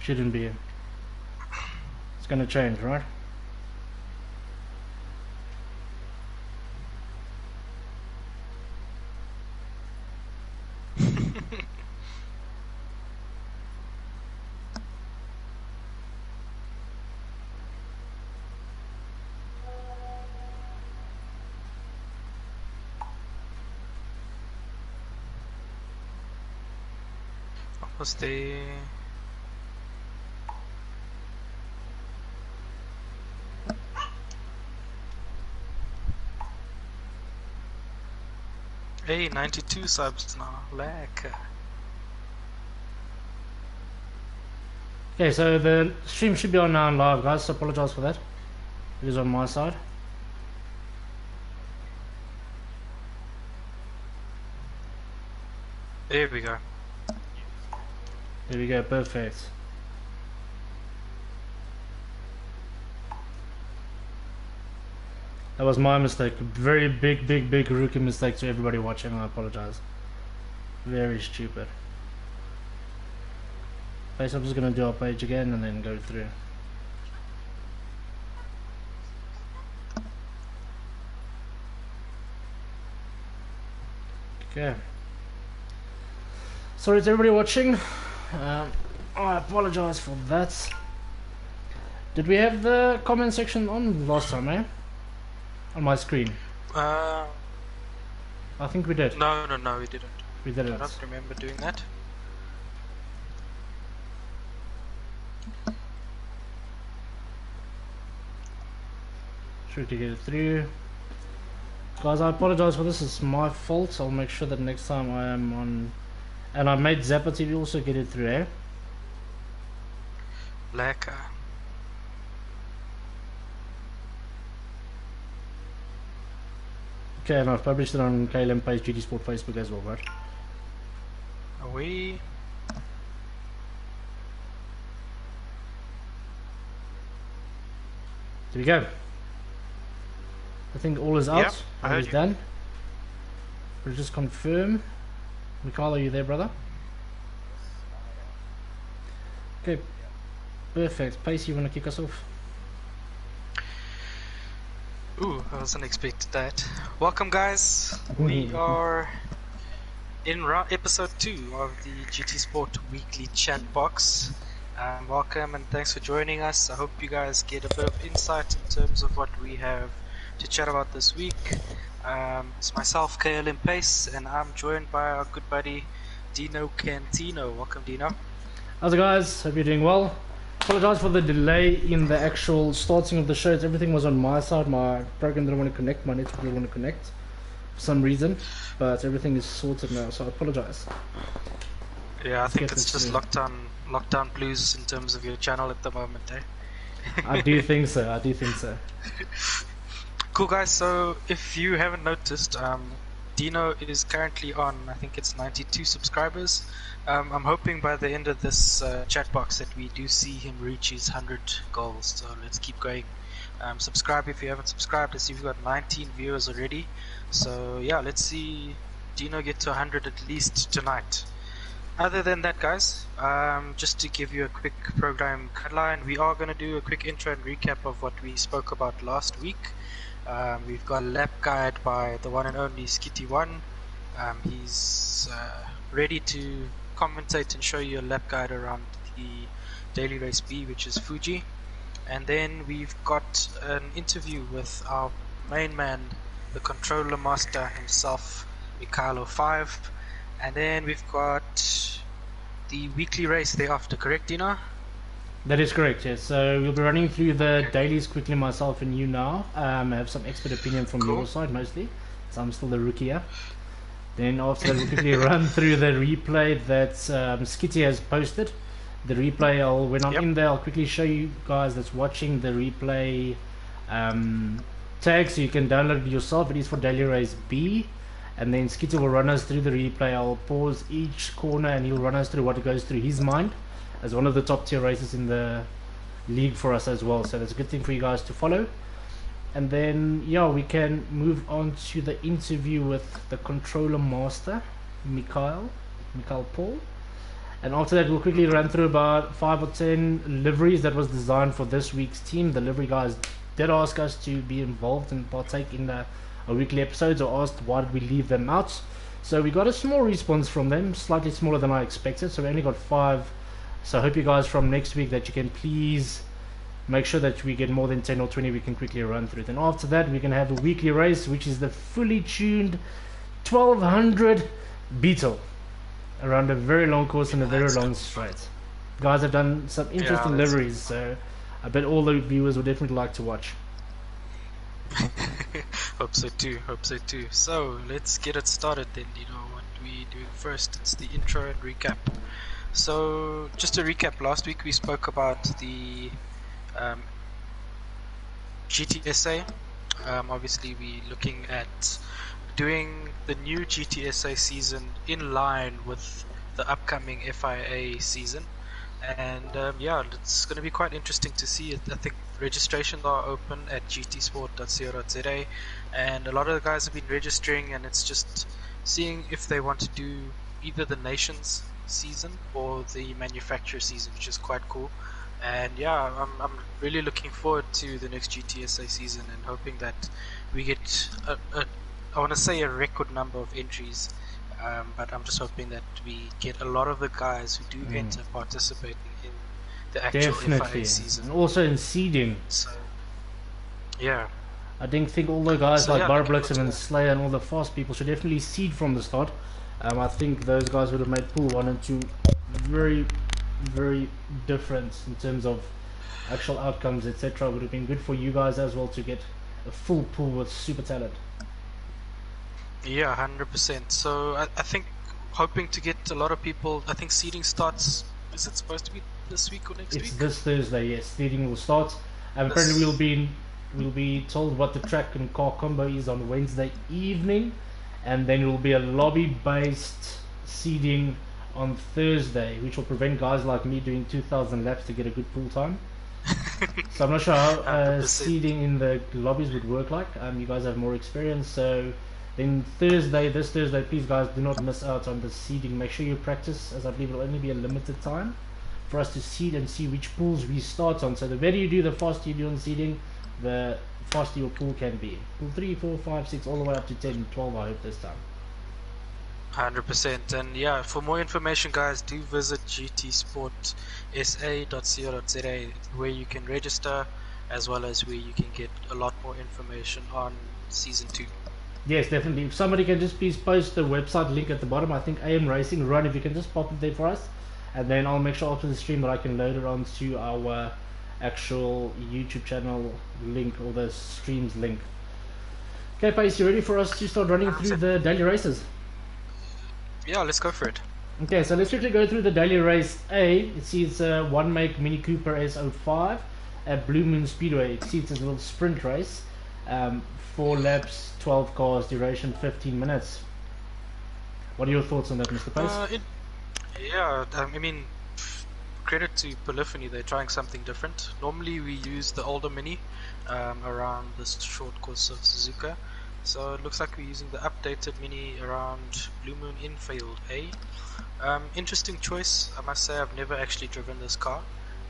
Shouldn't be. It's gonna change, right? Almost there. Hey, 92 subs now. Lekker. Okay, so the stream should be on now live, guys. So apologize for that. It is on my side. There we go. There we go, perfect. That was my mistake. Very big rookie mistake to everybody watching. I apologize. Very stupid. Okay, so I'm just gonna do our page again and then go through. Okay. Sorry to everybody watching. I apologize for that. Did we have the comment section on last time, eh? On my screen. I think we did. No, we didn't. We didn't. I don't remember doing that. Sure to get it through. Guys, I apologize for this. It's my fault. I'll make sure that next time I am on. And I made Zappa TV also get it through, eh? Lekker. Okay, and I've published it on KLM page, GT Sport Facebook as well, right? Away. There we go. I think all is out. Yep, I all heard is you. done. We'll just confirm. Mikhail, are you there, brother? Okay, perfect. Pace, you want to kick us off? Ooh, I wasn't expecting that. Welcome, guys. We are in episode 2 of the GT Sport Weekly Chat Box. Welcome and thanks for joining us. I hope you guys get a bit of insight in terms of what we have to chat about this week. It's myself, KLM Pace, and I'm joined by our good buddy Dino Cantino. Welcome, Dino. How's it, guys? Hope you're doing well. Apologize for the delay in the actual starting of the show. Everything was on my side. My program didn't want to connect. My network didn't want to connect for some reason, but everything is sorted now, so I apologize. Yeah, I think it's just lockdown blues in terms of your channel at the moment, eh? I do think so. I do think so. Cool, guys. So if you haven't noticed, Dino is currently on, I think it's 92 subscribers. I'm hoping by the end of this chat box that we do see him reach his 100 goals. So let's keep going. Subscribe if you haven't subscribed. I see we've got 19 viewers already. So yeah, let's see Dino get to 100 at least tonight. Other than that, guys, just to give you a quick program guideline, we are going to do a quick intro and recap of what we spoke about last week. We've got a lap guide by the one and only Skitty1. He's ready to commentate and show you a lap guide around the daily race B, which is Fuji. And then we've got an interview with our main man, the controller master himself, Mikhailo 5. And then we've got the weekly race thereafter, correct, Dino? That is correct, yes. So we'll be running through the dailies quickly, myself and you now. I have some expert opinion from your side mostly, so I'm still the rookie here. Then after that, we'll quickly run through the replay that Skitty has posted. The replay, when I'm in there, I'll quickly show you guys that's watching the replay tag, so you can download it yourself. It is for daily race B. And then Skitty will run us through the replay. I'll pause each corner and he'll run us through what goes through his mind as one of the top tier races in the league for us as well. So that's a good thing for you guys to follow. And then yeah, we can move on to the interview with the controller master, Mikhail Paul. And after that, we'll quickly run through about 5 or 10 liveries that was designed for this week's team. The livery guys did ask us to be involved and partake in our weekly episodes, or asked why did we leave them out. So we got a small response from them, slightly smaller than I expected. So we only got 5. So I hope you guys from next week that you can please make sure that we get more than 10 or 20 we can quickly run through. Then after that, we can have a weekly race, which is the fully tuned 1200 Beetle around a very long course and a very long straight. Guys have done some interesting liveries, so I bet all the viewers would definitely like to watch. Hope so too. So let's get it started then. What we do first, it's the intro and recap. So just to recap, last week we spoke about the GTSA. Obviously we looking at doing the new GTSA season in line with the upcoming FIA season, and it's going to be quite interesting to see it. I think registrations are open at gtsport.co.za, and a lot of the guys have been registering, and it's just seeing if they want to do either the nations season or the manufacturer season, which is quite cool. And I'm really looking forward to the next GTSA season and hoping that we get I want to say a record number of entries, but I'm just hoping that we get a lot of the guys who do enter participating in the actual FIA season. And also in seeding. So, yeah. I think all the guys like Barblixen and Slayer and all the fast people should definitely seed from the start. I think those guys would have made pool 1 and 2 very, very different in terms of actual outcomes, etc. Would have been good for you guys as well to get a full pool with super talent. Yeah, 100%. So I think hoping to get a lot of people. I think seeding starts. Is it supposed to be this week or next week? It's this Thursday. Yes, seeding will start. Apparently, we'll be told what the track and car combo is on Wednesday evening, and then it will be a lobby-based seeding on Thursday, which will prevent guys like me doing 2,000 laps to get a good pool time. So I'm not sure how seeding in the lobbies would work like. You guys have more experience, so. Then this Thursday, please guys do not miss out on the seeding. Make sure you practice, as I believe it will only be a limited time for us to seed and see which pools we start on. So the better you do, the faster you do on seeding, the faster your pool can be. Pool 3, 4, 5, 6, all the way up to 10 and 12 I hope this time. 100%. And for more information guys, do visit gtsportsa.co.za where you can register, as well as where you can get a lot more information on Season 2. Yes, definitely. If somebody can just please post the website link at the bottom. I think AM Racing Run, if you can just pop it there for us, and then I'll make sure after the stream that I can load it onto our actual YouTube channel link, or the streams link. Okay, Pace, you ready for us to start running through the daily races? Yeah, let's go for it. Okay, so let's quickly go through the daily race A. It sees one make Mini Cooper S05 at Blue Moon Speedway. It sees a little sprint race. 4 laps, 12 cars, duration 15 minutes. What are your thoughts on that, Mr. Pace? I mean, credit to Polyphony, they're trying something different. Normally we use the older Mini around this short course of Suzuka. So it looks like we're using the updated Mini around Blue Moon Infield A. Interesting choice, I must say. I've never actually driven this car.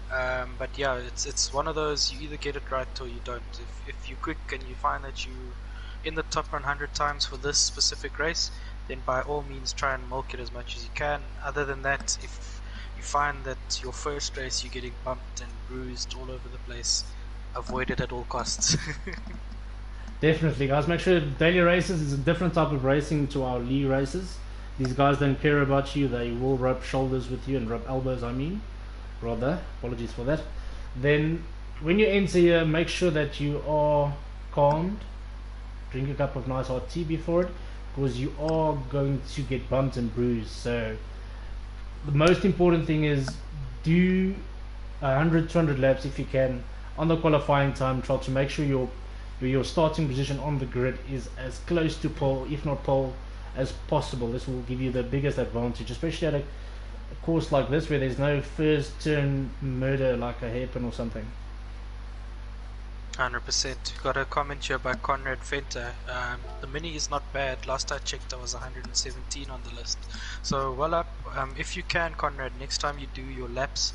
But yeah, it's one of those, you either get it right or you don't. If you're quick and you find that you in the top 100 times for this specific race, then by all means try and milk it as much as you can. Other than that, if you find that your first race you're getting bumped and bruised all over the place, avoid it at all costs. Definitely, guys, make sure daily races is a different type of racing to our league races. These guys don't care about you. They will rub shoulders with you and rub elbows, apologies for that. Then when you enter here, make sure that you are calmed. Drink a cup of nice hot tea before it, because you are going to get bumped and bruised. So the most important thing is do 100, 200 laps if you can on the qualifying time. Try to make sure your starting position on the grid is as close to pole, if not pole, as possible. This will give you the biggest advantage, especially at a course like this where there's no first turn murder like a hairpin or something. 100%. Got a comment here by Conrad Fenter. The Mini is not bad. Last I checked, I was 117 on the list. So well up. If you can, Conrad, next time you do your laps,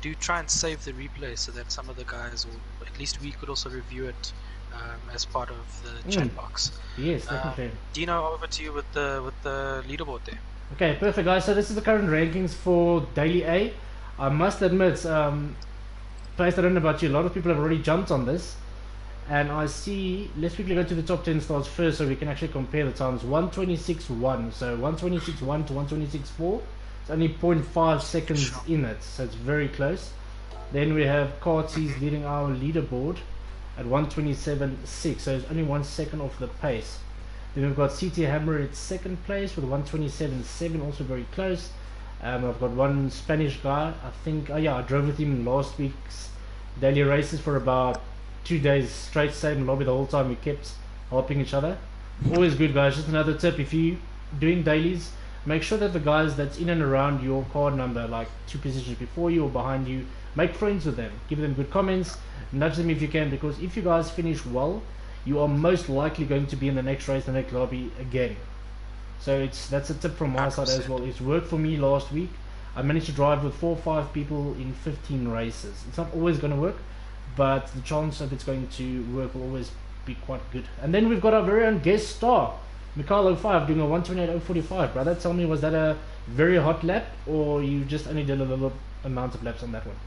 do try and save the replay so that some of the guys, or at least we, could also review it as part of the chat box. Yes, definitely. Dino, over to you with the leaderboard there. Okay, perfect, guys. So this is the current rankings for Daily A. I must admit, Pace, I don't know about you, a lot of people have already jumped on this. And I see, let's quickly go to the top 10 stars first so we can actually compare the times. 126.1, so 126.1 to 126.4. It's only 0.5 seconds in it, so it's very close. Then we have Carties leading our leaderboard at 127.6, so it's only 1 second off the pace. Then we've got CT Hammer at second place with 127.7, also very close. I've got one Spanish guy, I think, oh yeah, I drove with him last week's daily races for about 2 days straight, same lobby the whole time. We kept helping each other. Always good, guys. Just another tip, if you doing dailies, make sure that the guys that's in and around your card number, like 2 positions before you or behind you, make friends with them, give them good comments, nudge them if you can, because if you guys finish well, you are most likely going to be in the next race, the next lobby again. So that's a tip from my side as well. It's worked for me last week. I managed to drive with 4 or 5 people in 15 races. It's not always going to work, but the chance that it's going to work will always be quite good. And then we've got our very own guest star, Mikhail 05, doing a 128.045. Brother, tell me, was that a very hot lap, or you just only did a little amount of laps on that one?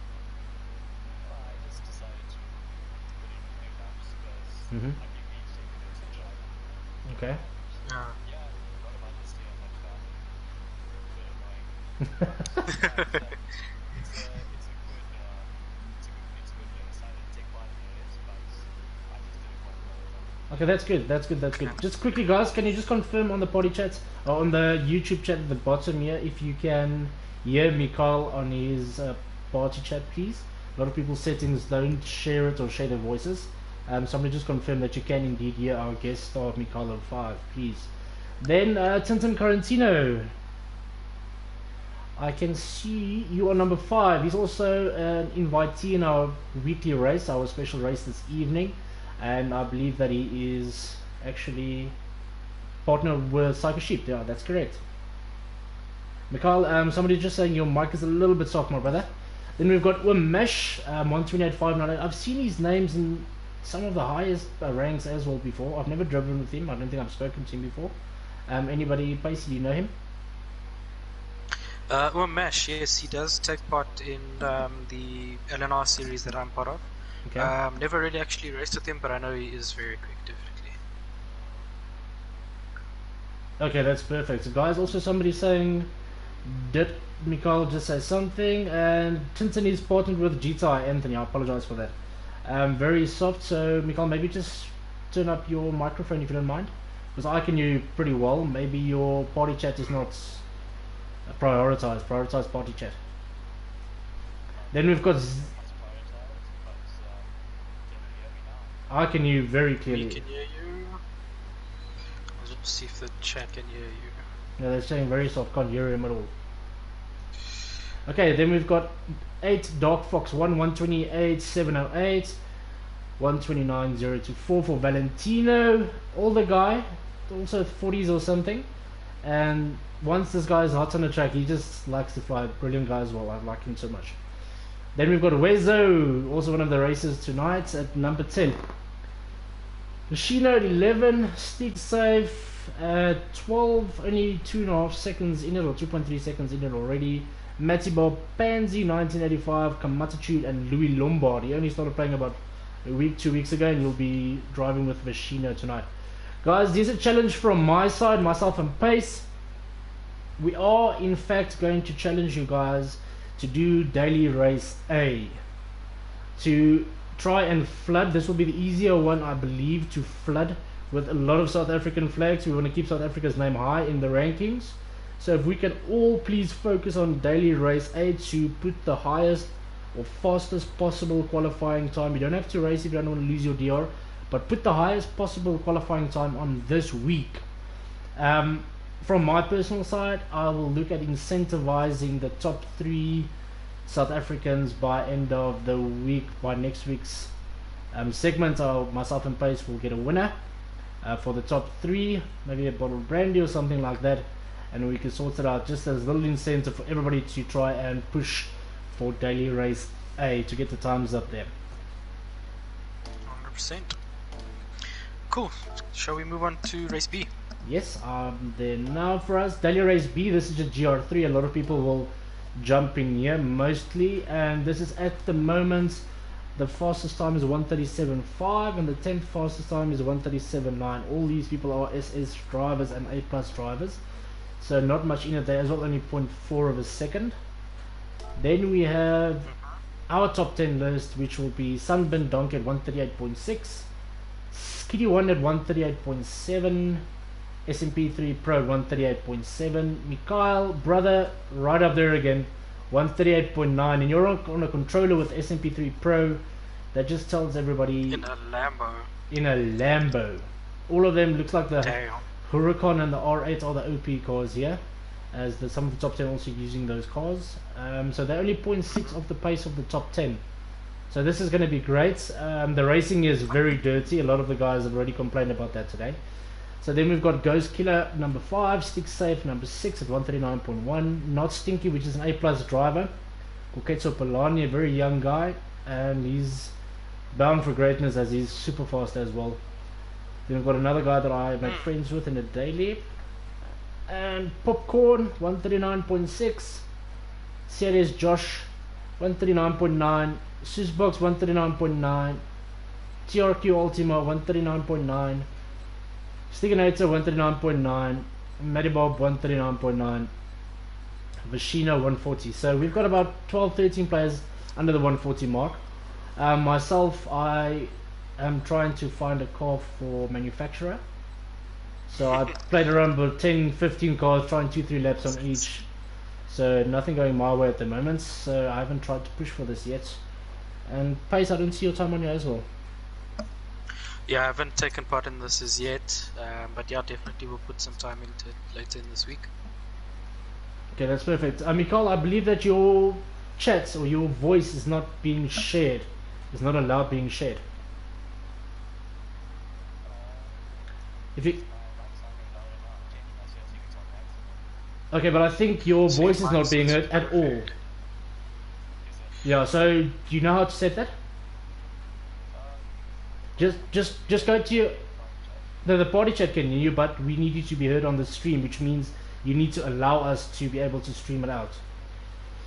I just decided to put in a few laps because Mm-hmm. I keep eating because it's enjoyable. Okay. Yeah. Yeah, a lot of understeer on that car. A bit annoying. It's a good silent take part in it, but I just did it quite well. Okay, that's good. Just quickly, guys, can you just confirm on the party chat, or on the YouTube chat at the bottom here, if you can hear Mikhail on his party chat, please? A lot of people's settings don't share it or share their voices. Somebody just confirm that you can indeed hear our guest star, Mikhail 05, please. Then Tintin Carantino, I can see you are number 5. He's also an invitee in our weekly race, our special race this evening, and I believe that he is actually partner with Psycho Sheep. Yeah, that's correct. Mikhail, somebody just saying your mic is a little bit soft, my brother. Then we've got Umesh, 128.598. I've seen his names in some of the highest ranks as well before. I've never driven with him. I don't think I've spoken to him before. Anybody basically know him? Well, Mesh, yes, he does take part in the LNR series that I'm part of. Okay. Never really actually raced with him, but I know he is very quick, definitely. Okay, that's perfect. So guys, also somebody saying, did Mikhail just say something? And Tintin is partnered with GTI, Anthony. I apologize for that. Very soft, so Mikhail, maybe just turn up your microphone if you don't mind, because I can hear you pretty well. Maybe your party chat is not prioritize party chat. Then we've got I can hear you very clearly. We can hear you. I'll just see if the chat can hear you. No, they're saying very soft, can't hear him at all. Okay, then we've got 8 Dark Fox 128.708, 129.024 for Valentino, older guy, also 40s or something. And once this guy is hot on the track, he just likes to fly. Brilliant guy as well. I like him so much. Then we've got Wezo, also one of the racers tonight, at number 10. Machino at 11, Stick Safe at 12, only 2.5 seconds in it, or 2.3 seconds in it already. Matty Bob Pansy 1985, Kamatitude, and Louis Lombard. He only started playing about a week, 2 weeks ago, and you'll be driving with Machino tonight. Guys, there's a challenge from my side, myself and Pace. We are in fact going to challenge you guys to do daily race A, to try and flood. This will be the easier one, I believe, to flood with a lot of South African flags. We want to keep South Africa's name high in the rankings, so if we can all please focus on daily race A to put the highest or fastest possible qualifying time. You don't have to race if you don't want to lose your DR, but put the highest possible qualifying time on this week. From my personal side, I will look at incentivizing the top 3 South Africans by end of the week, by next week's segment, myself and Pace will get a winner. For the top 3, maybe a bottle of brandy or something like that, and we can sort it out just as a little incentive for everybody to try and push for daily race A to get the times up there. 100%. Cool. Shall we move on to race B? Yes, then now for us, daily race B, this is just GR3. A lot of people will jump in here mostly, and this is at the moment the fastest time is 1:37.5 and the 10th fastest time is 1:37.9. All these people are SS drivers and A plus drivers, so not much in it there as well, only 0.4 of a second. Then we have our top 10 list, which will be Sunburn Donkey at 138.6, Skitty 1 at 138.7, SMP3 Pro 138.7, Mikhail brother right up there again 138.9, and you're on a controller with SMP3 Pro. That just tells everybody in a Lambo. In a Lambo. All of them looks like the Damn. Huracan and the R8 are the OP cars here, as some of the top 10 also using those cars. So they're only 0.6 of the pace of the top 10. So this is going to be great. The racing is very dirty. A lot of the guys have already complained about that today. So then we've got Ghost Killer number 5, Stick Safe number 6 at 139.1, Not Stinky, which is an A plus driver, Koketso Polani, a very young guy, and he's bound for greatness as he's super fast as well. Then we've got another guy that I make friends with in the daily, and Popcorn 139.6, Serious Josh 139.9, Susbox 139.9, TRQ Ultima 139.9, Stiganator 139.9, Medibob 139.9, Vashina 140. So we've got about 12-13 players under the 140 mark. Myself, I am trying to find a car for manufacturer. So I played around with 10-15 cars, trying 2-3 laps on each. So nothing going my way at the moment. So I haven't tried to push for this yet. And Pace, I don't see your time on here as well. Yeah, I haven't taken part in this as yet, but yeah, definitely we'll put some time into it later in this week. Okay, that's perfect. Mikhail, I believe that your chats or your voice is not being shared. It's not allowed being shared. If you... Okay, but I think your voice is not being heard at all. Yeah, so do you know how to set that? Just go to your... The party chat can hear you, but we need you to be heard on the stream, which means you need to allow us to be able to stream it out.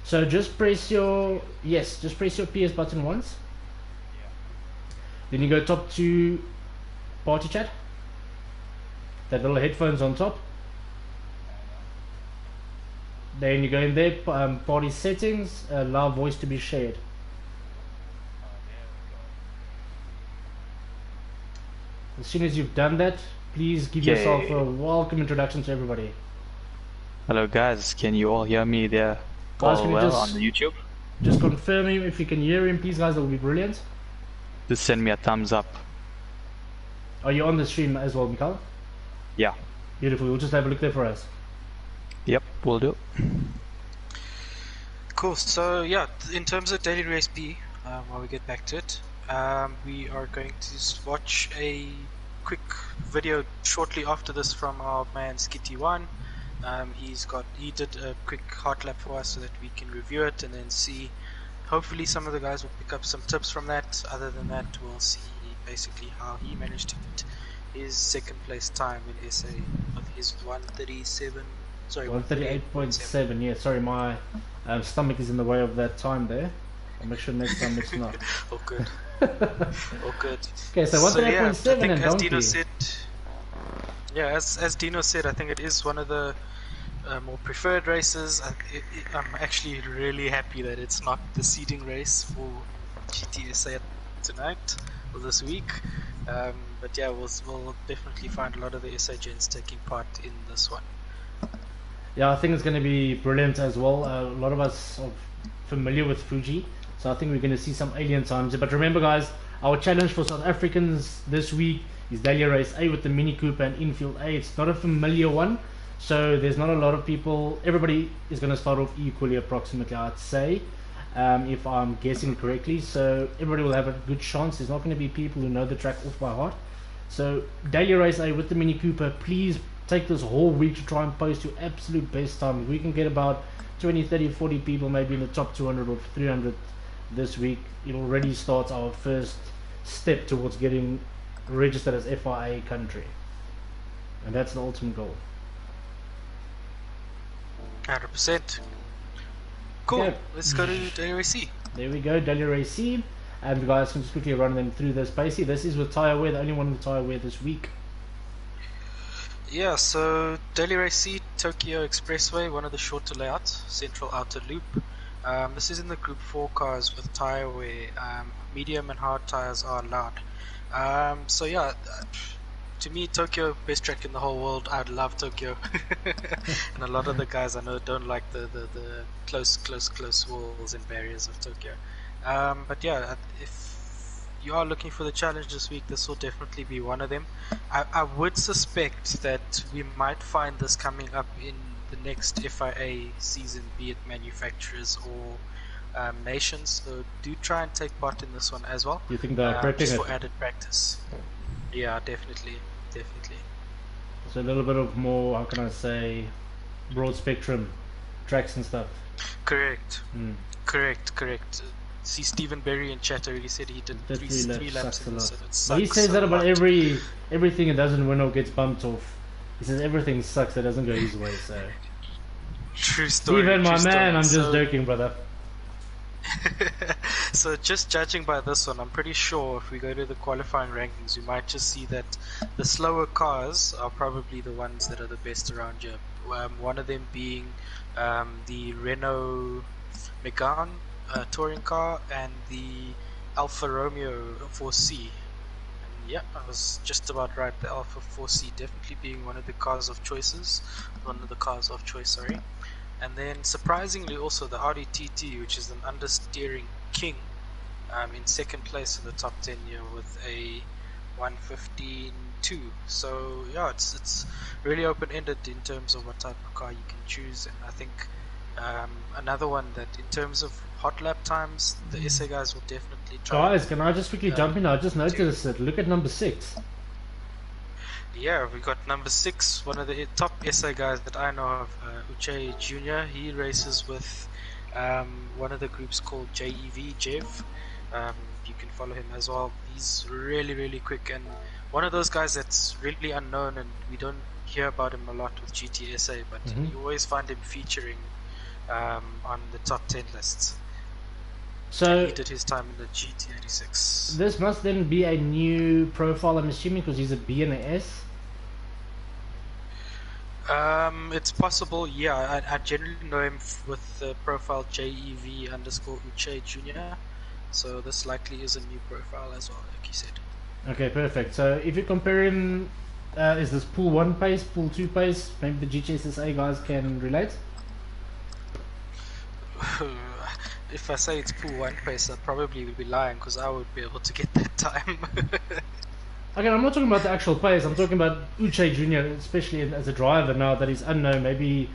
So just press your... Yes, just press your PS button once. Then you go top to party chat. That little headphones on top. Then you go in there, party settings, allow voice to be shared. As soon as you've done that, please give yourself a welcome introduction to everybody. Hello guys, can you all hear me there Guys, all can you well just- on YouTube? Just confirm him if you can hear him, please guys, that will be brilliant. Just send me a thumbs up. Are you on the stream as well, Mikhail? Yeah. Beautiful, we'll just have a look there for us. Yep, will do. Cool. So yeah, in terms of daily race B, while we get back to it, we are going to watch a quick video shortly after this from our man Skitty1. He did a quick hot lap for us so that we can review it and then see. Hopefully some of the guys will pick up some tips from that. Other than that, we'll see basically how he managed to get his second place time in SA of his 137. Sorry, 138.7. Yeah, sorry, my stomach is in the way of that time there. I'll make sure next time it's not. All good. All good. Okay, so 138.7 and as Donkey. Dino said, yeah, as Dino said, I think it is one of the more preferred races. I'm actually really happy that it's not the seeding race for GTSA tonight or this week. But yeah, we'll definitely find a lot of the SA gents taking part in this one. Yeah, I think it's going to be brilliant as well. A lot of us are familiar with Fuji, so I think we're going to see some alien times. But remember guys, our challenge for South Africans this week is Daily Race A with the Mini Cooper and Infield A. It's not a familiar one, so there's not a lot of people. Everybody is going to start off equally approximately, I'd say. if I'm guessing correctly. So everybody will have a good chance. There's not going to be people who know the track off by heart. So daily race A with the Mini Cooper, please take this whole week to try and post your absolute best time. If we can get about 20, 30, 40 people maybe in the top 200 or 300 this week, it already starts our first step towards getting registered as FIA country. And that's the ultimate goal. 100%. Cool. Okay. Let's go to Daily Race C. There we go, Daily Race C. And you guys can just quickly run them through this. Basically, this is with tyre wear, the only one with tyre wear this week. Yeah, so Daily Race C, Tokyo Expressway, one of the shorter layouts, central outer loop. This is in the Group 4 cars with tyre wear. Medium and hard tyres are allowed. So yeah, to me, Tokyo, best track in the whole world. I'd love Tokyo. And a lot of the guys I know don't like the close walls and barriers of Tokyo. But yeah, if you are looking for the challenge this week, this will definitely be one of them. I would suspect that we might find this coming up in the next FIA season, be it manufacturers or nations. So do try and take part in this one as well. Do you think they're correcting just it? for added practice. Yeah, definitely. So a little bit of more, how can I say, broad spectrum tracks and stuff. Correct. Correct. See, Stephen Berry in chat already said he did three laps in this, and it But he sucks says a that about lot. everything it doesn't win or gets bumped off. He says everything sucks that doesn't go his way. So True story. Stephen, my true story. man, I'm just So- joking, brother. So just judging by this one, I'm pretty sure if we go to the qualifying rankings, we might just see that the slower cars are probably the ones that are the best around here. One of them being the Renault Megane touring car and the Alfa Romeo 4C. And yeah, I was just about right. The Alfa 4C definitely being one of the cars of choice, sorry. And then surprisingly also the Audi TT, which is an understeering king, in second place in the top 10 here with a 115.2. So yeah, it's really open-ended in terms of what type of car you can choose. And I think another one that in terms of hot lap times, the SA guys will definitely try. Guys, can I just quickly jump in? I just noticed it. Look at number 6. Yeah, we got number 6, one of the top SA guys that I know of, Uche Jr. He races with one of the groups called JEV, Jev. You can follow him as well. He's really quick and one of those guys that's really unknown and we don't hear about him a lot with GTSA, but you always find him featuring on the top 10 lists. So He did his time in the GT86. this must then be a new profile, I'm assuming, because he's a B and a S. It's possible, yeah. I generally know him with the profile JEV_Uche Jr. So this likely is a new profile as well, like you said. Okay, perfect. So if you compare him, is this pool 1 pace, pool 2 pace? Maybe the GTSA guys can relate. If I say it's pool 1 pace, I probably would be lying because I would be able to get that time. Okay, I'm not talking about the actual pace. I'm talking about Uche Jr., especially as a driver now that is unknown. Maybe,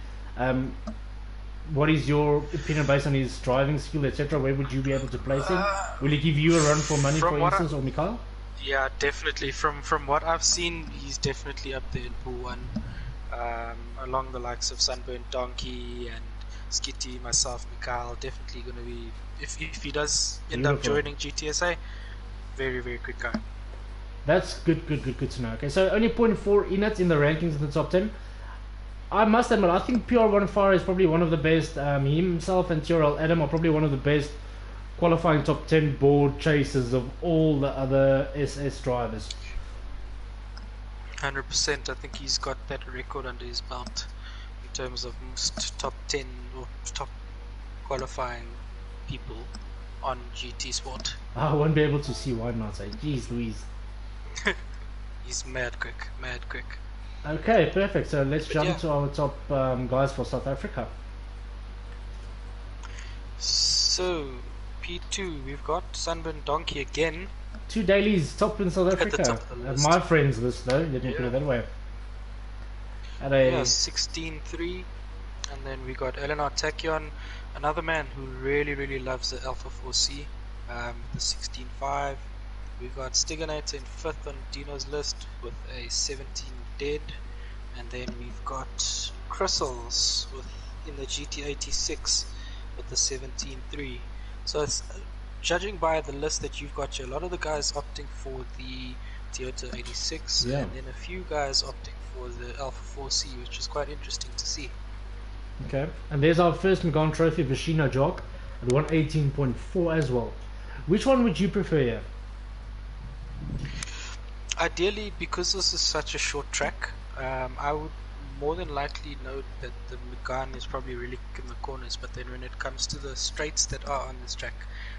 what is your opinion based on his driving skill, etc.? Where would you be able to place him? Will he give you a run for money, From for what instance, or Mikhail? Yeah, definitely. From what I've seen, he's definitely up there in pool 1, along the likes of Sunburnt Donkey and Skitty, myself, Mikhail. Definitely going to be, if he does end up Beautiful. joining GTSA, very quick guy. That's good to know. Okay, so only 0.4 in it in the rankings in the top 10. I must admit, I think PR1 Fire is probably one of the best. Himself and TRL Adam are probably one of the best qualifying top 10 board chasers of all the other SS drivers. 100%. I think he's got that record under his belt in terms of most top 10 or top qualifying people on GT Sport. I won't be able to see why not. Say, geez Louise. He's mad quick. Okay, perfect. So let's jump yeah. to our top guys for South Africa. So P2, we've got Sunburn Donkey again. 2 dailies top in South At the Africa. top of the list. My friends list though, let me put it that way. At a Yeah, 16.3. And then we got Eleanor Tachyon, another man who really loves the Alpha 4C, the 16.5. We got Stiganator in 5th on Dino's list with a 17 dead. And then we've got Crystals in the GT86 with the 17.3. So it's, judging by the list that you've got here, a lot of the guys opting for the Toyota 86, Yeah. and then a few guys opting for the Alpha 4C, which is quite interesting to see. Okay, and there's our first McGon Trophy Vashino Jock at 118.4 as well. Which one would you prefer here? Ideally, because this is such a short track, I would more than likely note that the Megane is probably really quick in the corners, but then when it comes to the straights that are on this track,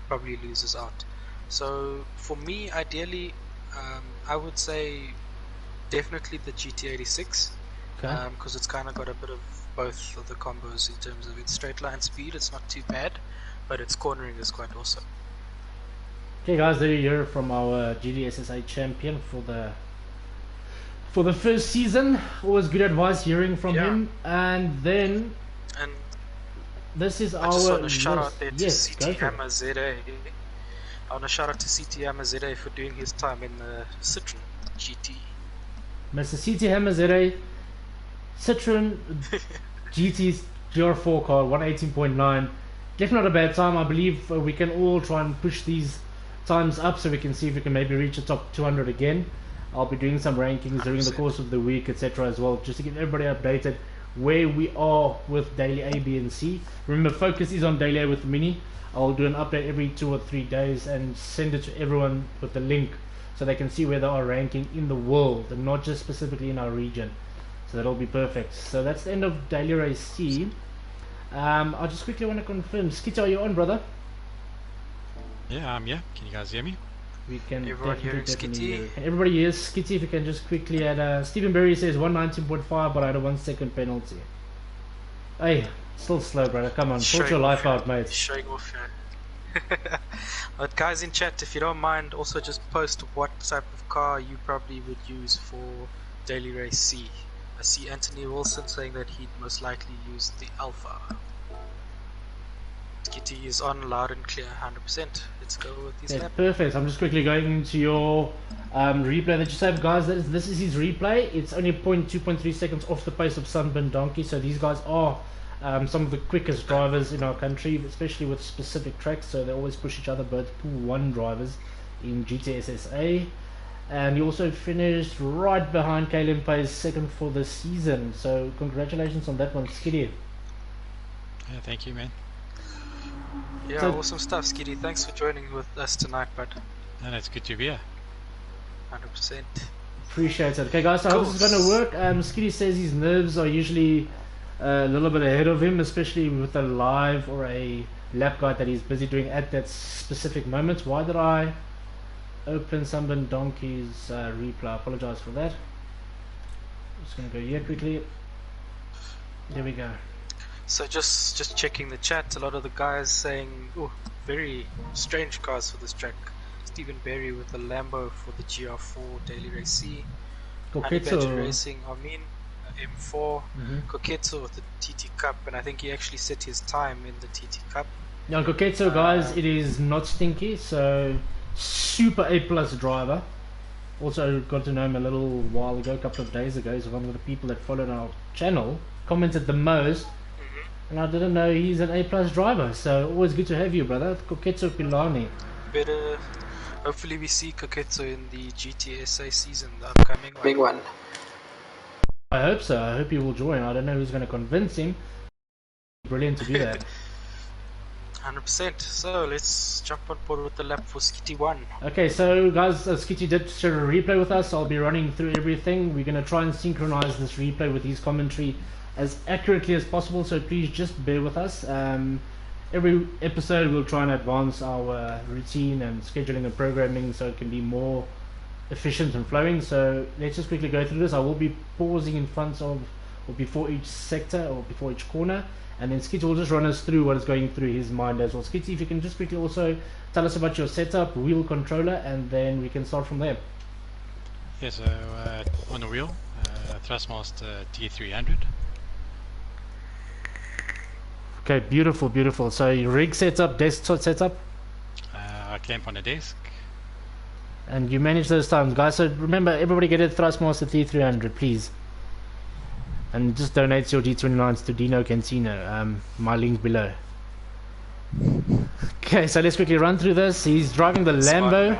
probably loses out. So for me, ideally, I would say definitely the GT86, Okay. because it's kind of got a bit of both of the combos in terms of its straight line speed. It's not too bad, but its cornering is quite awesome. Okay, guys, there you hear from our GDSSA champion for the first season. Always good advice hearing from Yeah. him. And then And this is I our just want to shout list. out there to Yes, go CT for it. Hammer ZA. I want to shout out to CT Hammer ZA for doing his time in the Citroen GT. Mr. CT Hammer ZA Citroen GT GR4 car 118.9. Definitely not a bad time. I believe we can all try and push these times up so we can see if we can maybe reach the top 200 again. I'll be doing some rankings during the 100%. course of the week, etc. as well, just to get everybody updated where we are with daily A, B, and C. Remember, focus is on daily A with Mini. I'll do an update every 2 or 3 days and send it to everyone with the link so they can see where they are ranking in the world and not just specifically in our region. So that'll be perfect. So that's the end of daily race C. I just quickly want to confirm, Skitty, are you on, brother? Yeah, I'm here. Can you guys hear me? We can Everyone hearing definitely Skitty? hear it. Everybody hears Skitty. If you can just quickly add, Stephen Berry says 119.5, but I had a 1 second penalty. Hey, still slow, brother. Come on, sort your life out, mate. Showing off, yeah. But guys in chat, if you don't mind, also just post what type of car you probably would use for daily race C. I see Anthony Wilson saying that he'd most likely use the Alpha. Skitty is on loud and clear, 100%. Let's go with his Yeah, lap. perfect. I'm just quickly going into your replay that you saved, guys. This is his replay. It's only 0.3 seconds off the pace of Sunburn Donkey. So these guys are some of the quickest drivers in our country, especially with specific tracks. So they always push each other, both Pool 1 drivers in GTSSA. And he also finished right behind Kalen Pay's second for the season. So congratulations on that one, Skiddy. Yeah, thank you, man. Yeah, So- awesome stuff, Skitty. Thanks for joining with us tonight, bud. And it's good to be here. 100%. Appreciate it. Okay, guys, so how this is going to work. Skitty says his nerves are usually a little bit ahead of him, especially with a live or a lap guide that he's busy doing at that specific moment. Why did I open Sunburn Donkey's replay? I apologize for that. I'm just going to go here quickly. There we go. So just checking the chat, a lot of the guys saying, oh, very strange cars for this track. Stephen Berry with the Lambo for the GR4 Daily Race C. Honey Badger Koketsu. Racing, Armin, M4. Mhm. Koketsu with the TT Cup, and I think he actually set his time in the TT Cup. Now, Koketsu, guys, it is not stinky, so super A+ driver. Also got to know him a little while ago, a couple of days ago. He's one of the people that followed our channel, commented the most, and I didn't know he's an A+ driver. So always good to have you, brother. Koketsu Pilani. Better, hopefully we see Koketsu in the GTSA season, the upcoming one. Big one. I hope so. I hope he will join. I don't know who's going to convince him. Brilliant to do that. 100%. So let's jump on board with the lap for Skitty 1. Okay, so guys, Skitty did share a replay with us. I'll be running through everything. We're going to try and synchronize this replay with his commentary as accurately as possible, so please just bear with us. Every episode we'll try and advance our routine and scheduling and programming so it can be more efficient and flowing. So let's just quickly go through this. I will be pausing in front of or before each sector or before each corner, and then Skitty will just run us through what is going through his mind as well. Skitty, if you can just quickly also tell us about your setup, wheel controller, and then we can start from there. Yeah, so on the wheel, Thrustmaster T300. Okay, beautiful, beautiful. So your rig setup, desktop setup, I camp on a desk. and you manage those times, guys. So remember, everybody get a Thrustmaster T300, please. And just donate your G29s to Dino Cantino. My link below. Okay, so let's quickly run through this. He's driving the Smart Lambo. man.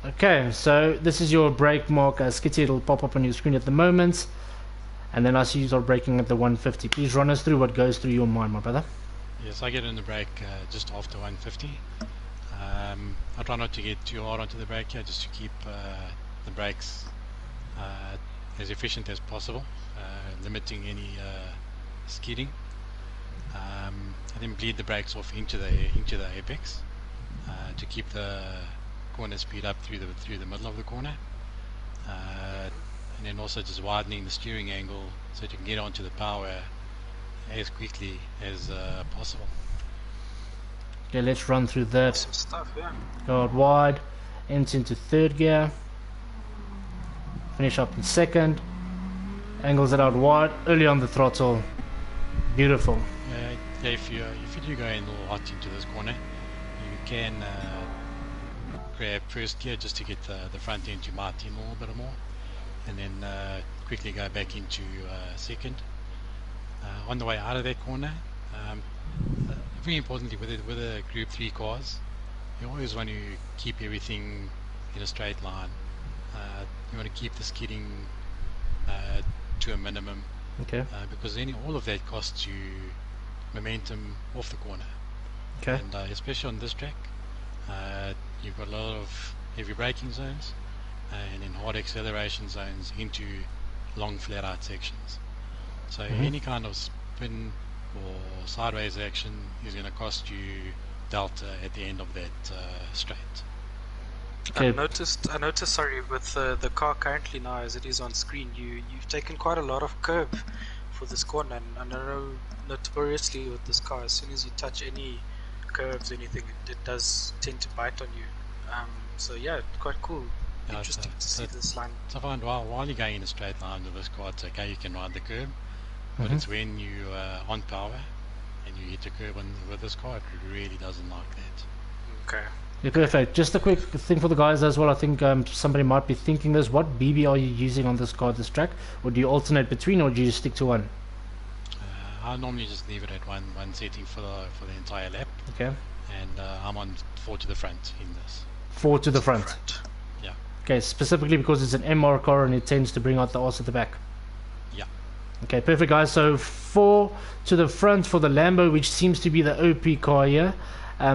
Okay, so this is your brake mark, Skitty. It'll pop up on your screen at the moment. And then I see you start braking at the 150. Please run us through what goes through your mind, my brother. Yes, I get in the brake just after 150. I try not to get too hard onto the brake here, just to keep the brakes as efficient as possible, limiting any skidding. I then bleed the brakes off into the apex to keep the corner speed up through the middle of the corner, and then also just widening the steering angle so that you can get onto the power as quickly as possible. Okay, let's run through that. Some stuff, yeah. Go out wide, enter into third gear, finish up in second, angles it out wide, early on the throttle. Beautiful. Yeah, if you do go in a little hot into this corner, you can grab first gear just to get the front end to mount in a little bit more, and then quickly go back into second. On the way out of that corner, very importantly with the Group 3 cars, you always want to keep everything in a straight line. You want to keep the skidding to a minimum, Okay. because then all of that costs you momentum off the corner. Okay. And especially on this track, you've got a lot of heavy braking zones and then hard acceleration zones into long flat out sections. So any kind of spin or sideways action is going to cost you delta at the end of that straight. Okay. I noticed. Sorry, with the car currently now as it is on screen, you've taken quite a lot of curve for this corner, and I know notoriously with this car, as soon as you touch any curves, anything, it does tend to bite on you. So yeah, quite cool. Yeah, Interesting to see this line. So I find while you're going in a straight line with this car, it's okay, you can ride the curb, but it's when you on power and you hit the curb with this car, it really doesn't like that. Okay. Yeah, perfect. Just a quick thing for the guys as well. I think somebody might be thinking this. What BB are you using on this car, this track? Or do you alternate between, or do you stick to one? I normally just leave it at one setting for the entire lap, Okay. and I'm on 4 to the front in this. 4 to the front. Yeah. Okay, specifically because it's an MR car and it tends to bring out the arse at the back. Yeah. Okay, perfect, guys. So 4 to the front for the Lambo, which seems to be the OP car here,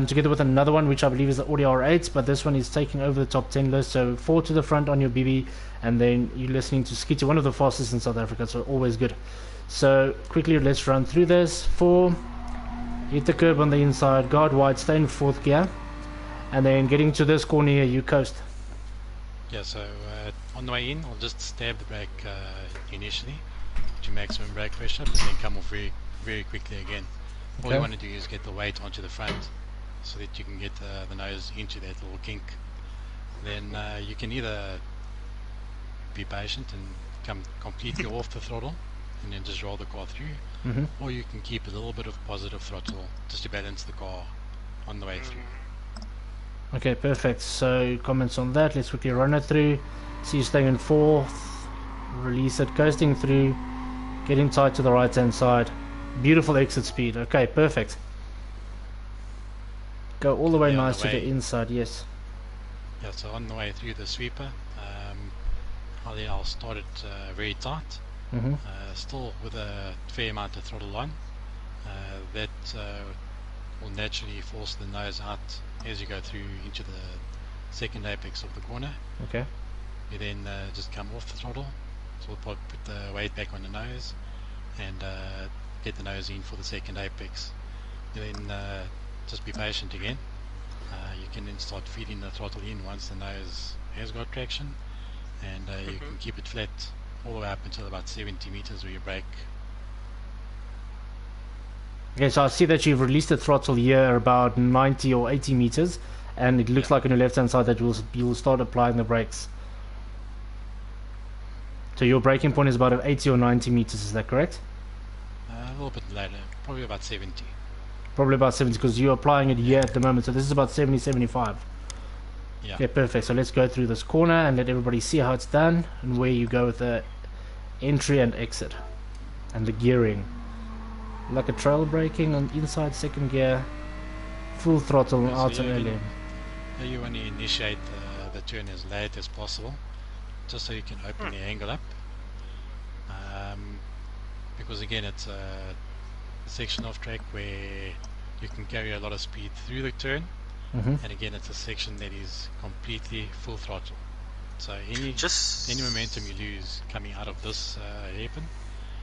together with another one, which I believe is the Audi R8, but this one is taking over the top 10 list. So 4 to the front on your BB, and then you're listening to Skitty, one of the fastest in South Africa, so always good. So quickly, let's run through this. 4, hit the curb on the inside, guard wide, stay in 4th gear, and then getting to this corner here, you coast. Yeah, so on the way in, I'll just stab the brake initially to maximum brake pressure, but then come off very, very quickly again. All you want to do is get the weight onto the front so that you can get the nose into that little kink. Then you can either be patient and come completely off the throttle and then just roll the car through, or you can keep a little bit of positive throttle just to balance the car on the way through. Okay, perfect. So comments on that, let's quickly run it through. See you staying in 4th, release it, coasting through, getting tight to the right hand side. Beautiful exit speed. Okay, perfect. Go all the way nice to the inside, yes. Yeah, so on the way through the sweeper, I'll start it very tight, still with a fair amount of throttle on. That will naturally force the nose out as you go through into the second apex of the corner. Okay. You then just come off the throttle, so we'll put the weight back on the nose and get the nose in for the second apex. You then just be patient again. You can then start feeding the throttle in once the nose has got traction, and you can keep it flat all the way up until about 70 meters where you brake. Okay, so I see that you've released the throttle here about 90 or 80 meters, and it looks like on your left hand side that you'll start applying the brakes. So your braking point is about at 80 or 90 meters, is that correct? A little bit later, probably about 70. Probably about 70 because you're applying it here at the moment, so this is about 70, 75. Yeah. Okay, perfect. So let's go through this corner and let everybody see how it's done and where you go with the entry and exit and the gearing. Like a trail braking on inside second gear, full throttle on So outside you early. You want to initiate the turn as late as possible, just so you can open the angle up. Because again, it's a section of track where you can carry a lot of speed through the turn, and again, it's a section that is completely full throttle. So any momentum you lose coming out of this hairpin,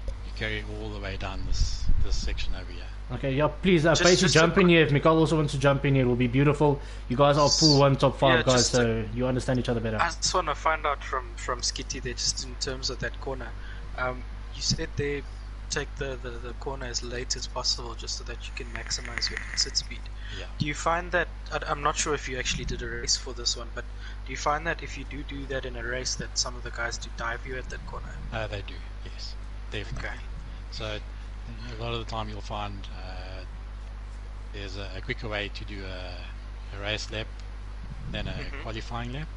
you carry all the way down this section over here. Okay, yeah, please, basically jump in here. If Mikhail also wants to jump in here, it will be beautiful. You guys are full one top 5 guys, so you understand each other better. I just want to find out from Skitty there, just in terms of that corner. You said they take the corner as late as possible, just so that you can maximize your exit speed. Yeah. Do you find that, I'm not sure if you actually did a race for this one, but do you find that if you do that in a race, that some of the guys do dive you at that corner? They do, yes, definitely. Okay. So a lot of the time you'll find there's a quicker way to do a race lap than a qualifying lap.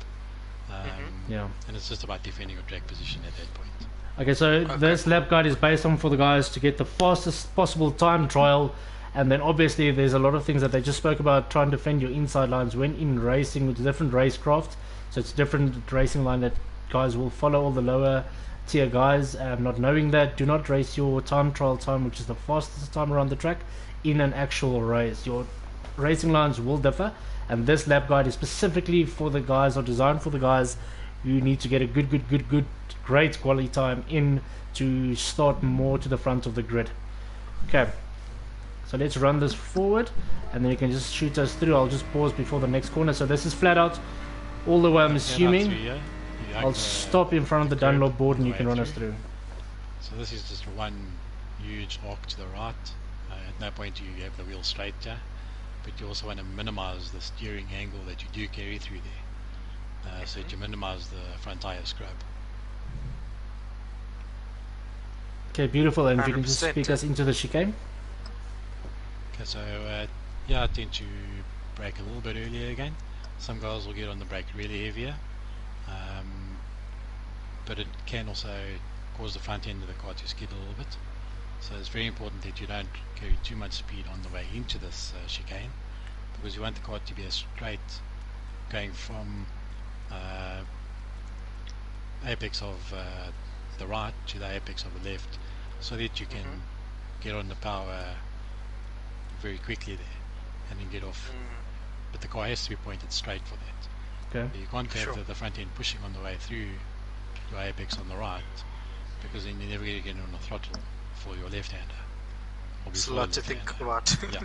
And it's just about defending your track position at that point. Okay, so this lap guide is based on for the guys to get the fastest possible time trial, and then obviously there's a lot of things that they just spoke about, trying to defend your inside lines when in racing with different racecraft. So it's different racing line that guys will follow all the lower tier guys, not knowing that. Do not race your time trial time, which is the fastest time around the track, in an actual race. Your racing lines will differ, and this lap guide is specifically for the guys, or designed for the guys who need to get a good great quality time in to start more to the front of the grid. Okay, so let's run this forward and then you can just shoot us through. I'll just pause before the next corner. So this is flat out all the way, I'm assuming. I'll stop in front of the Dunlop board and you can run us through. So this is just one huge arc to the right. At no point do you have the wheel straight here, but you also want to minimize the steering angle that you do carry through there, so that you minimize the front tire scrub. Okay, beautiful. And if you can just speak us into the chicane. Okay, so yeah, I tend to brake a little bit earlier again. Some guys will get on the brake really heavier, but it can also cause the front end of the car to skid a little bit. So it's very important that you don't carry too much speed on the way into this chicane, because you want the car to be a straight going from apex of the right to the apex of the left, so that you can get on the power very quickly there and then get off. But the car has to be pointed straight for that. Okay. You can't have the front end pushing on the way through your apex on the right, because then you're never going to get on the throttle for your left-hander. It's a lot to think about. Yeah.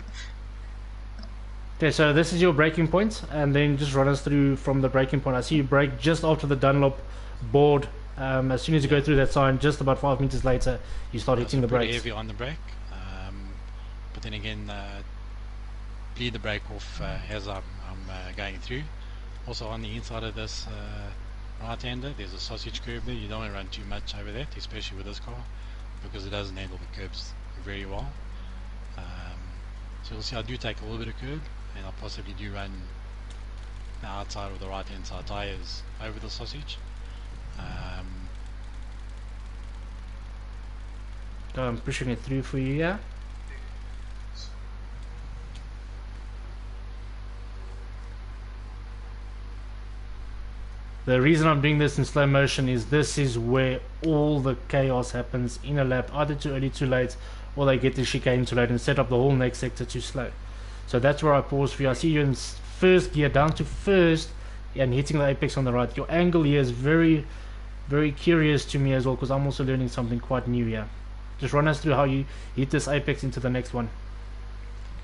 Okay, so this is your braking point, and then just run us through from the braking point. I see you brake just after the Dunlop board. As soon as you go through that sign, just about 5 meters later, you start hitting the brakes. Heavy on the brake, but then again, bleed the brake off as I'm going through. Also on the inside of this right-hander, there's a sausage curb there. You don't want to run too much over that, especially with this car, because it doesn't handle the curbs very well. So you'll see I do take a little bit of curb, and I possibly do run the outside of the right-hand side tires over the sausage. I'm pushing it through for you, yeah? The reason I'm doing this in slow motion is this is where all the chaos happens in a lap, either too early, too late, or they get the chicane too late and set up the whole next sector too slow. So that's where I pause for you. I see you in first gear, down to first, and hitting the apex on the right. Your angle here is very, very curious to me as well, because I'm also learning something quite new here. Just run us through how you hit this apex into the next one.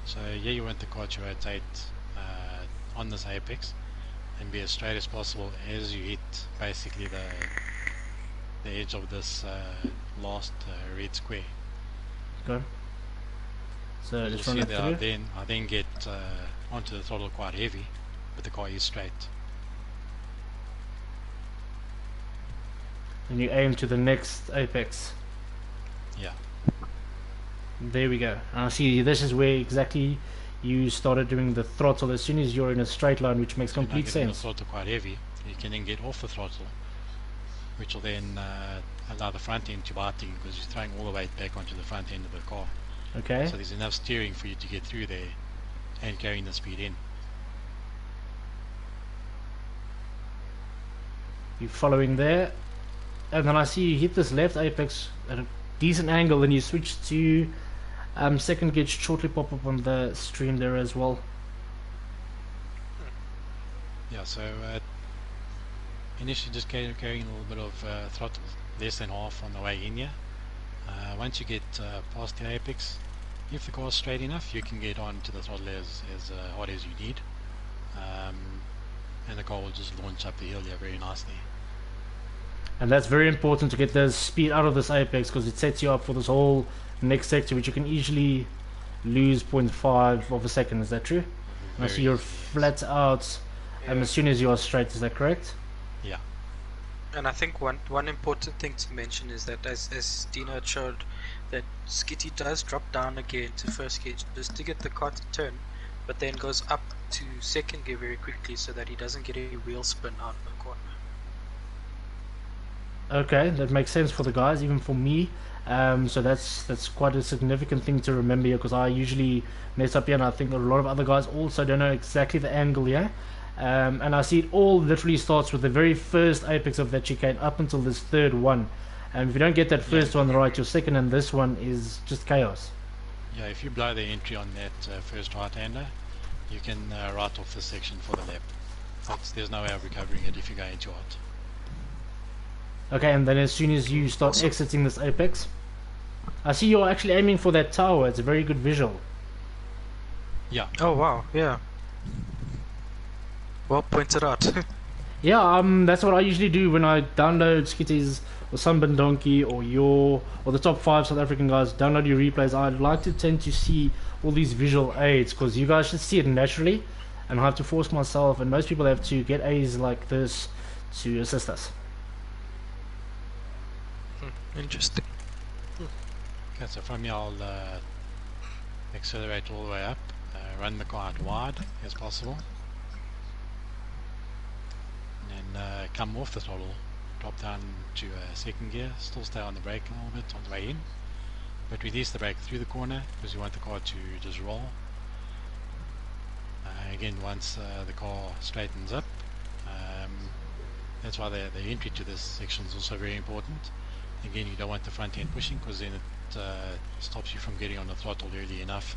So yeah, you want the car to rotate on this apex and be as straight as possible as you hit basically the edge of this last red square. Okay. So you'll just run see it that through. I then get onto the throttle quite heavy, but the car is straight. And you aim to the next apex. Yeah. There we go. And I see this is where exactly you started doing the throttle as soon as you're in a straight line, which makes So you're complete not getting the sense. throttle quite heavy. You can then get off the throttle, which will then allow the front end to biting because you're throwing all the weight back onto the front end of the car. Okay. So there's enough steering for you to get through there and carrying the speed in. You're following there. And then I see you hit this left apex at a decent angle, and you switch to second gear. Shortly pop up on the stream there as well. Yeah, so initially just carrying a little bit of throttle, less than half on the way in here. Once you get past the apex, if the car's straight enough, you can get on to the throttle as hard as you need. And the car will just launch up the hill here very nicely. And that's very important to get the speed out of this apex, because it sets you up for this whole next sector, which you can easily lose 0.5 of a second. Is that true? And I see you're flat out as soon as you are straight. Is that correct? Yeah. And I think one important thing to mention is that as Dino had showed, that Skitty does drop down again to first gear just to get the car to turn, but then goes up to second gear very quickly so that he doesn't get a wheel spin out of the corner. Okay, that makes sense for the guys, even for me. So that's quite a significant thing to remember here, because I usually mess up here, and I think a lot of other guys also don't know exactly the angle here. And I see it all literally starts with the very first apex of that chicane up until this third one. And if you don't get that first one right, your second and this one is just chaos. Yeah, if you blow the entry on that first right-hander, you can write off this section for the lap. There's no way of recovering it if you go into it. Okay, and then as soon as you start exiting this apex, I see you're actually aiming for that tower. It's a very good visual. Yeah. Oh wow, yeah. Well pointed out. Yeah, that's what I usually do when I download Skitties or Sunburn Donkey or the top 5 South African guys download your replays. I like to tend to see all these visual aids, because you guys should see it naturally, and I have to force myself, and most people have to get aids like this to assist us. Interesting. Okay, so from here I'll accelerate all the way up, run the car out wide as possible, and then come off the throttle, drop down to second gear, still stay on the brake a little bit on the way in, but release the brake through the corner because you want the car to just roll. Again, once the car straightens up, that's why the entry to this section is also very important. Again, you don't want the front end pushing, because then it stops you from getting on the throttle early enough.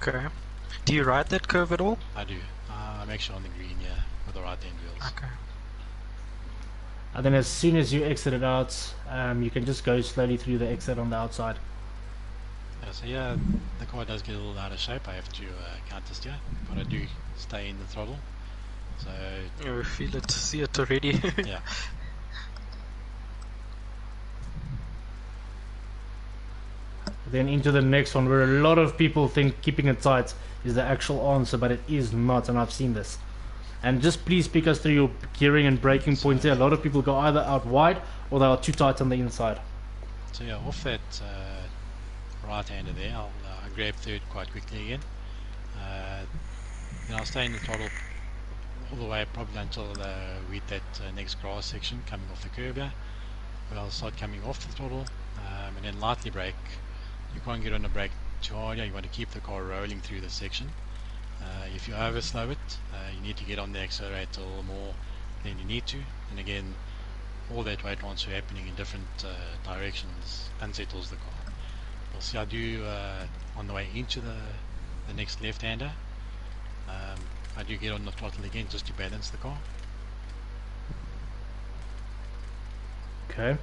Okay. Do you ride that curve at all? I do. I'm actually on the green, yeah, with the right end wheels. Okay. And then as soon as you exit it out, you can just go slowly through the exit on the outside. Yeah, so yeah, the car does get a little out of shape. I have to counter steer, but I do stay in the throttle. So You feel it, see it already. yeah. Then into the next one, where a lot of people think keeping it tight is the actual answer, but it is not, and I've seen this. And just please pick us through your gearing and braking points there. A lot of people go either out wide or they are too tight on the inside. So yeah, off that right-hander there, I'll grab third quite quickly again. Then I'll stay in the throttle all the way probably until we hit that next grass section coming off the curb here, where I'll start coming off the throttle, and then lightly brake. You can't get on the brake too hard here. You want to keep the car rolling through the section. If you overslow it, you need to get on the accelerator a little more than you need to, and again, all that weight transfer happening in different directions unsettles the car. You'll see I do on the way into the next left-hander, I do get on the throttle again just to balance the car. Okay.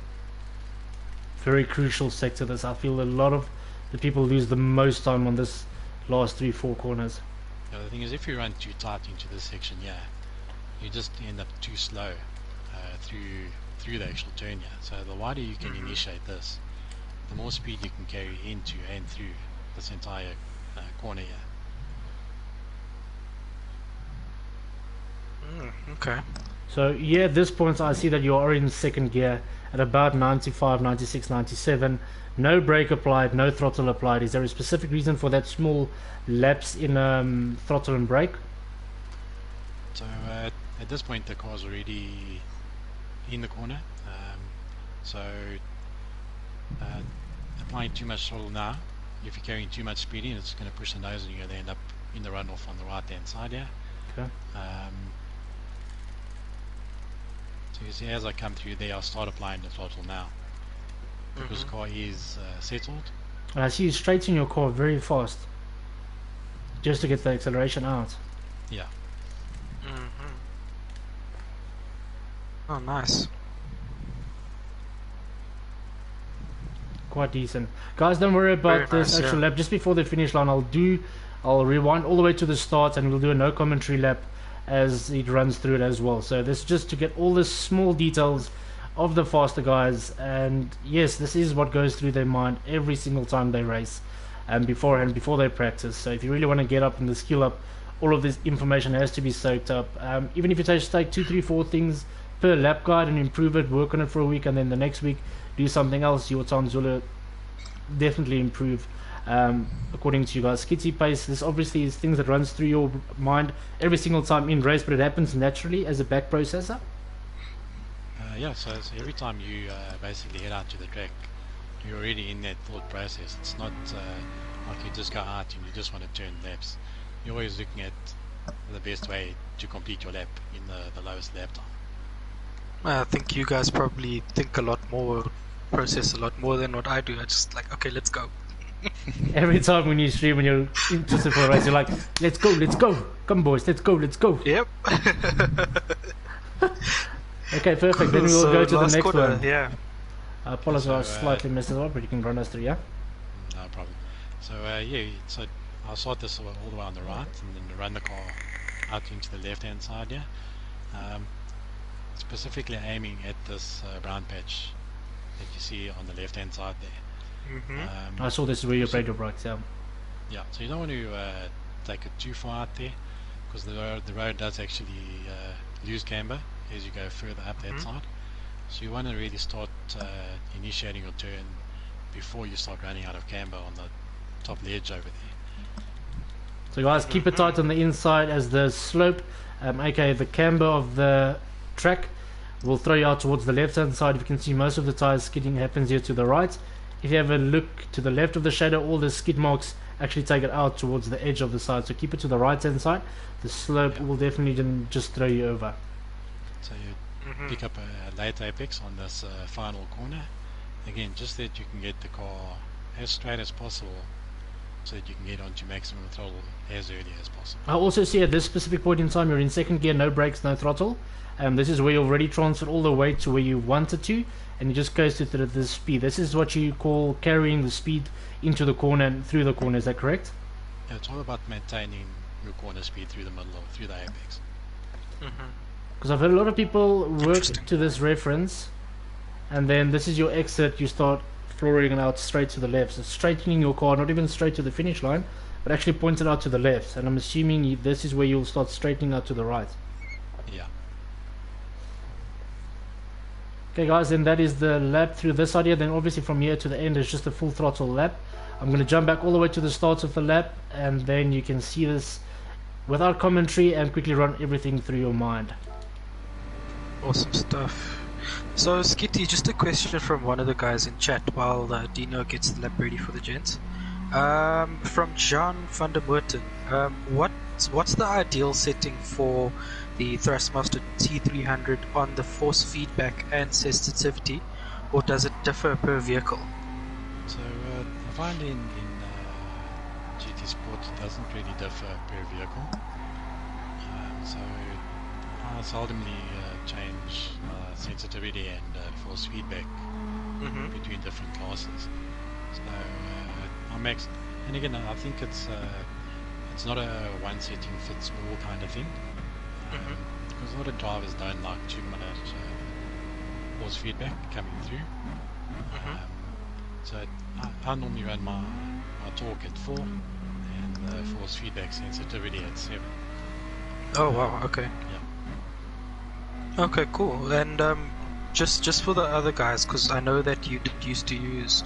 Very crucial sector this. I feel a lot of the people lose the most time on this last 3-4 corners. Yeah, the thing is, if you run too tight into this section here, you just end up too slow through the actual turn here. So the wider you can initiate this, the more speed you can carry into and through this entire corner here. Okay. So yeah, at this point I see that you are in second gear at about 95, 96, 97. No brake applied, no throttle applied. Is there a specific reason for that small lapse in throttle and brake? So at this point the car's already in the corner. So applying too much throttle now, if you're carrying too much speed in, it's going to push the nose and you're going to end up in the runoff on the right hand side here. Okay. So you see as I come through there, I'll start applying the throttle now because the car is settled. And I see you straighten your car very fast just to get the acceleration out. Yeah. Oh, nice. Quite decent. Guys, don't worry about Very this nice, actual yeah. lap. Just before the finish line, I'll rewind all the way to the start and we'll do a no commentary lap as it runs through it as well. So this is just to get all the small details of the faster guys, and yes, this is what goes through their mind every single time they race and before they practice. So if you really want to get up and the skill up, all of this information has to be soaked up. Even if you just take 2, 3, 4 things per lap guide and improve it, work on it for a week, and then the next week do something else, your times will definitely improve according to you guys. Skitsy pace, this obviously is things that runs through your mind every single time in race, but it happens naturally as a back processor. Yeah, so every time you basically head out to the track, you're already in that thought process. It's not like you just go out and you just want to turn laps. You're always looking at the best way to complete your lap in the lowest lap time. I think you guys probably think a lot more, process a lot more than what I do. I just like, okay, let's go. Every time when you stream and you're interested for a race, you're like, let's go, come boys, let's go. Yep. Okay, perfect. Then we will So go to the last next quarter, one. Yeah. I apologize, So, slightly missed it out, but you can run us through, yeah? No problem. So yeah, so I'll start this all the way on the right and then run the car out into the left hand side here. Specifically aiming at this brown patch that you see on the left hand side there. I saw this is where you braid your brakes, yeah. Yeah, so you don't want to take it too far out there because the road does actually lose camber as you go further up that side. So you want to really start initiating your turn before you start running out of camber on the top ledge over there. So guys, keep it tight on the inside as the slope, aka the camber of the track, will throw you out towards the left hand side. You can see most of the tires skidding happens here to the right. If you have a look to the left of the shadow, all the skid marks actually take it out towards the edge of the side. So keep it to the right hand side. The slope will definitely then just throw you over. So you pick up a late apex on this final corner. Again, just that you can get the car as straight as possible so that you can get onto maximum throttle as early as possible. I also see at this specific point in time you're in second gear, no brakes, no throttle. This is where you already transferred all the way to where you wanted to, and it just goes to the speed. This is what you call carrying the speed into the corner and through the corner, is that correct? Yeah, it's all about maintaining your corner speed through the middle or through the apex. Because I've heard a lot of people work to this reference, and then this is your exit, you start flooring it out straight to the left. So straightening your car, not even straight to the finish line, but actually pointed out to the left. And I'm assuming this is where you'll start straightening out to the right. Yeah. Okay guys, then that is the lap through this idea. Then obviously from here to the end is just a full throttle lap. I'm going to jump back all the way to the start of the lap, and then you can see this without commentary and quickly run everything through your mind. Awesome stuff. So Skitty, just a question from one of the guys in chat while Dino gets the lap ready for the gents. From John van der Moorten, what's the ideal setting for the Thrustmaster T300 on the force feedback and sensitivity, or does it differ per vehicle? So I find in GT Sport it doesn't really differ per vehicle. So I seldomly change sensitivity and force feedback between different classes. So I max, and again I think it's not a one setting fits all kind of thing. Because a lot of drivers don't like too much force feedback coming through. So I normally run my torque at 4 and the force feedback sensitivity at 7. Oh wow, okay. Yeah. Okay, cool. And just for the other guys, because I know that you did used to use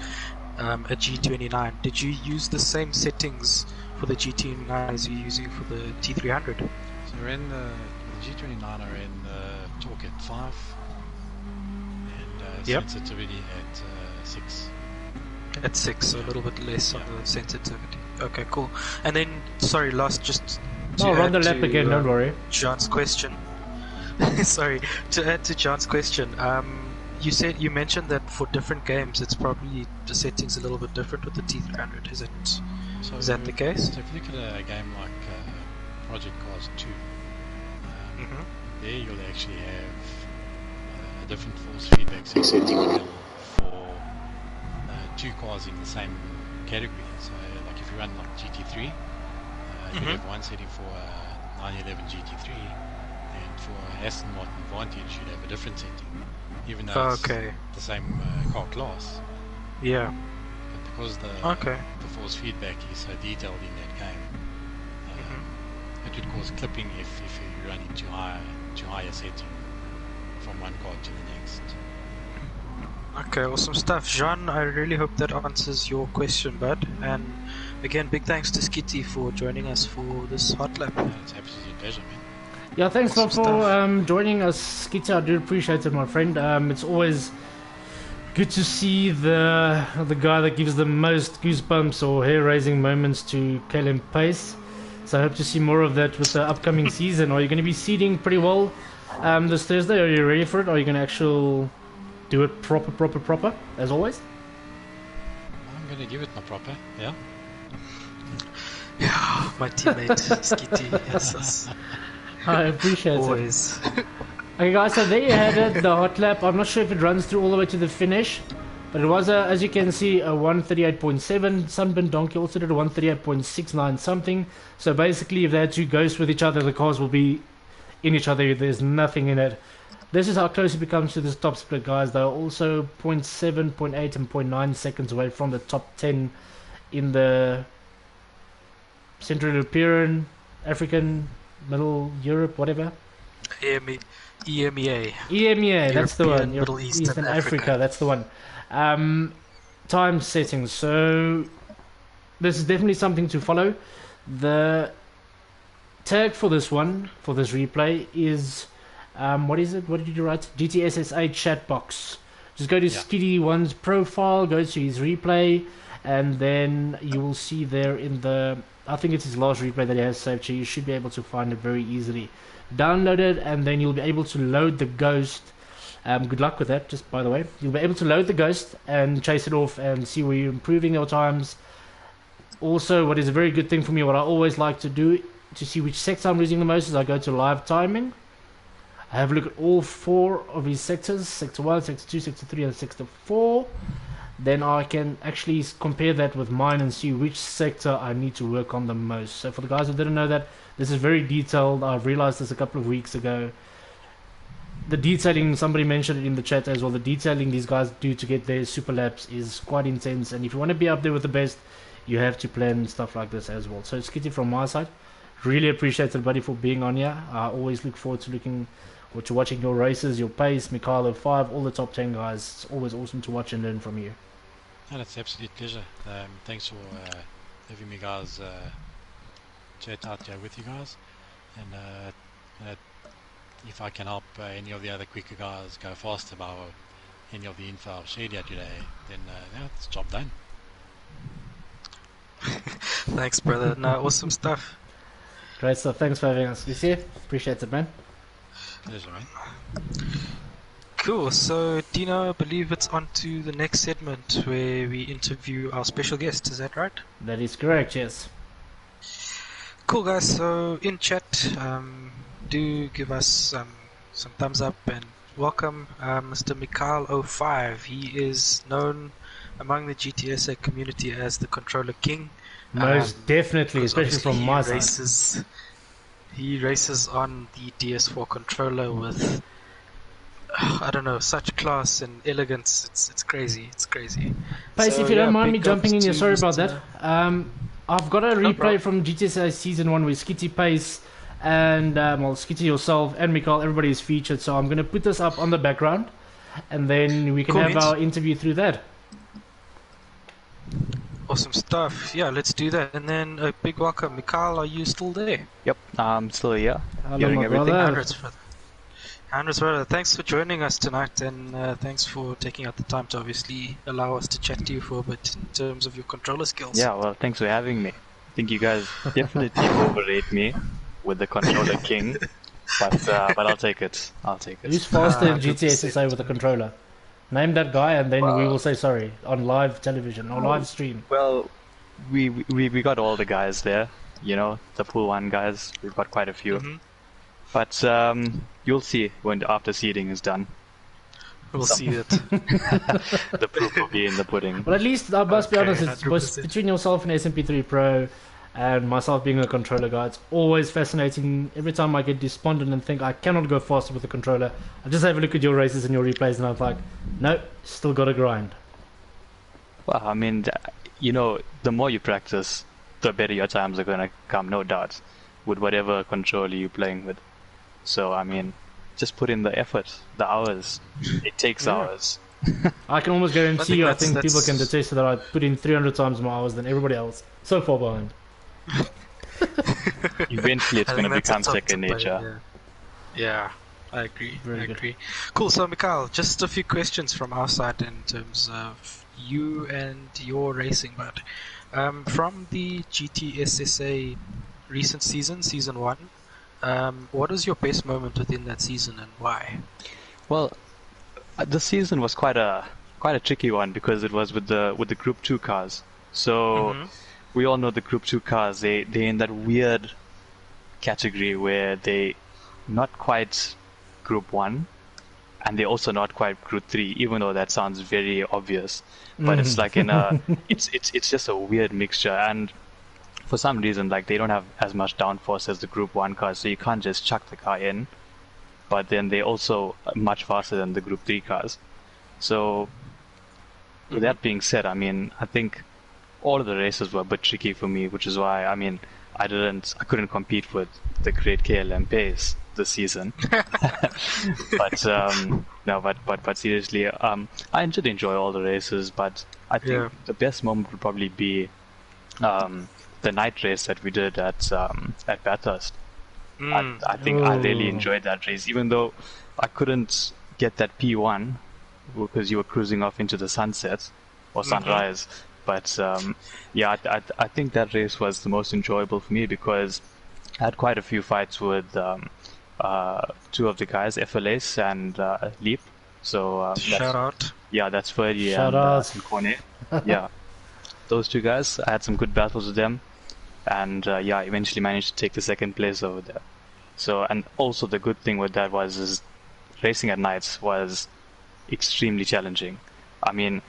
a G29. Did you use the same settings for the G29 as you're using for the T300? So we're in the G29 are in the torque at 5 and Yep. sensitivity at 6. At 6, so a little bit less on the sensitivity. Okay, cool. And then, sorry, last just to Run the add lap to, again, don't worry. John's question. Sorry, to add to John's question, you mentioned that for different games, it's probably the settings a little bit different with the T300. Is that the case? So if you look at a game like Project Cars 2, there you'll actually have a different force feedback setting for two cars in the same category. So like if you run like GT3, you have one setting for 911 GT3, and for Aston Martin Vantage you'd have a different setting, even though it's the same car class. Yeah. But because the force feedback is so detailed in that game, it would cause clipping if you're running too high a setting from one car to the next. Okay, awesome stuff. Jean, I really hope that answers your question, bud. And again, big thanks to Skitty for joining us for this hot lap. It's absolutely a pleasure, man. Yeah, thanks Awesome for joining us, Skitty. I do appreciate it, my friend. It's always good to see the guy that gives the most goosebumps or hair-raising moments to Caleb Pace. So I hope to see more of that with the upcoming season. Are you going to be seeding pretty well this Thursday? Are you ready for it? Are you going to actually do it proper, as always? I'm going to give it my proper, yeah. Yeah, my teammate, Skitty. Yes. I appreciate it. Always. Okay guys, so there you had it, the hot lap. I'm not sure if it runs through all the way to the finish, but it was, as you can see, a 138.7. Sunburn Donkey also did a 138.69 something. So basically, if they had two ghosts with each other, the cars will be in each other. There's nothing in it. This is how close it becomes to this top split, guys. They're also 0.7, 0.8 and 0.9 seconds away from the top 10 in the Central European, African, Middle Europe, whatever. EMEA. EMEA, that's the one. Middle East Eastern and Africa, that's the one. Time settings. So this is definitely something to follow. The tag for this one, for this replay, is what is it? What did you write? GTSSA ChatBox. Just go to Skitty1's profile, go to his replay, and then you will see there in the, I think it's his last replay that he has saved, so you should be able to find it very easily. Download it, and then you'll be able to load the ghost. Good luck with that, just by the way. You'll be able to load the ghost and chase it off and see where you're improving your times. Also, what is a very good thing for me, what I always like to do to see which sector I'm losing the most, is I go to live timing. I have a look at all 4 of his sectors, sector 1, sector 2, sector 3 and sector 4. Then I can actually compare that with mine and see which sector I need to work on the most. So for the guys who didn't know that, this is very detailed. I've realized this a couple of weeks ago. The detailing, somebody mentioned it in the chat as well, the detailing these guys do to get their super laps is quite intense, and if you want to be up there with the best, you have to plan stuff like this as well. So Skitty, from my side, really appreciate it, buddy, for being on here. I always look forward to watching your races, your pace, Mikhailo 5, all the top 10 guys. It's always awesome to watch and learn from you. And it's an absolute pleasure. Thanks for having me, guys, chat out here with you guys. And if I can help any of the other quicker guys go faster by any of the info I've shared here today, then it's job done. Thanks, brother. No, awesome stuff. Great stuff. Thanks for having us. You see? Appreciate it, man. Pleasure, man. Cool. So, Dino, I believe it's on to the next segment where we interview our special guest. Is that right? That is correct, yes. Cool, guys. So, in chat, do give us some thumbs up and welcome Mr. Mikhail05. He is known among the GTSA community as the Controller King. Most definitely, especially from my side. He races on the DS4 controller with, I don't know, such class and elegance. It's crazy. It's crazy. Pace, So, if you don't mind me big jumping in ups here, to sorry about Mr. that. I've got a replay from GTSA Season 1 with Skitty Pace and well, Skitty, yourself, and Mikhail, everybody is featured. So I'm going to put this up on the background, and then we can Cool, have mates. our interview through that. Awesome stuff. Yeah, let's do that. And then a big welcome. Mikhail, are you still there? Yep, I'm still here. Hello, Hearing my everything. brother. Hundreds, brother. Hundreds, brother. Thanks for joining us tonight, and thanks for taking out the time to obviously allow us to chat to you for a bit in terms of your controller skills. Yeah, well, thanks for having me. I think you guys definitely overrate me with the controller king, but I'll take it. I'll take it. Who's faster in 100%. GTSSA with a controller? Name that guy, and then we will say sorry on live television or live stream. Well, we got all the guys there. You know, the pool one guys. We've got quite a few. Mhm. But you'll see when after seeding is done. We'll see it. The proof will be in the pudding. But at least I must be Okay, honest, it's 100%. between yourself and SMP3 Pro, and myself being a controller guy, it's always fascinating. Every time I get despondent and think I cannot go faster with the controller, I just have a look at your races and your replays, and I'm like, nope, still got to grind. Well, I mean, you know, the more you practice, the better your times are gonna come, no doubt, with whatever controller you're playing with. So, I mean, just put in the effort, the hours. It takes hours. I can almost guarantee you, I think that's- people can attest that I put in 300 times more hours than everybody else. So far behind. Eventually, it's I gonna think that's a become top second tip, nature. Yeah, I agree. Very I good. agree. Cool. So, Mikhail, just a few questions from our side in terms of you and your racing, bud. From the GTSSA recent season, season 1, what is your best moment within that season and why? Well, the season was quite a tricky one because it was with the Group 2 cars. So we all know the Group 2 cars. They're in that weird category where they not quite Group 1, and they're also not quite Group 3. Even though that sounds very obvious, but it's like in a it's just a weird mixture. And for some reason, like they don't have as much downforce as the Group 1 cars, so you can't just chuck the car in. But then they're also much faster than the Group 3 cars. So, with that being said, I mean, I think all of the races were a bit tricky for me, which is why, I mean, I couldn't compete with the great KLM pace this season. But no, but seriously, I did enjoy all the races, but I think the best moment would probably be the night race that we did at Bathurst. I think I really enjoyed that race, even though I couldn't get that P1 because you were cruising off into the sunset or sunrise. But yeah, I think that race was the most enjoyable for me because I had quite a few fights with two of the guys, FLS and Leap. So Shout out. yeah, that's Ferdy Shout and out. Kone. Yeah, those two guys. I had some good battles with them. And yeah, eventually managed to take the second place over there. So, and also the good thing with that is racing at nights was extremely challenging. I mean,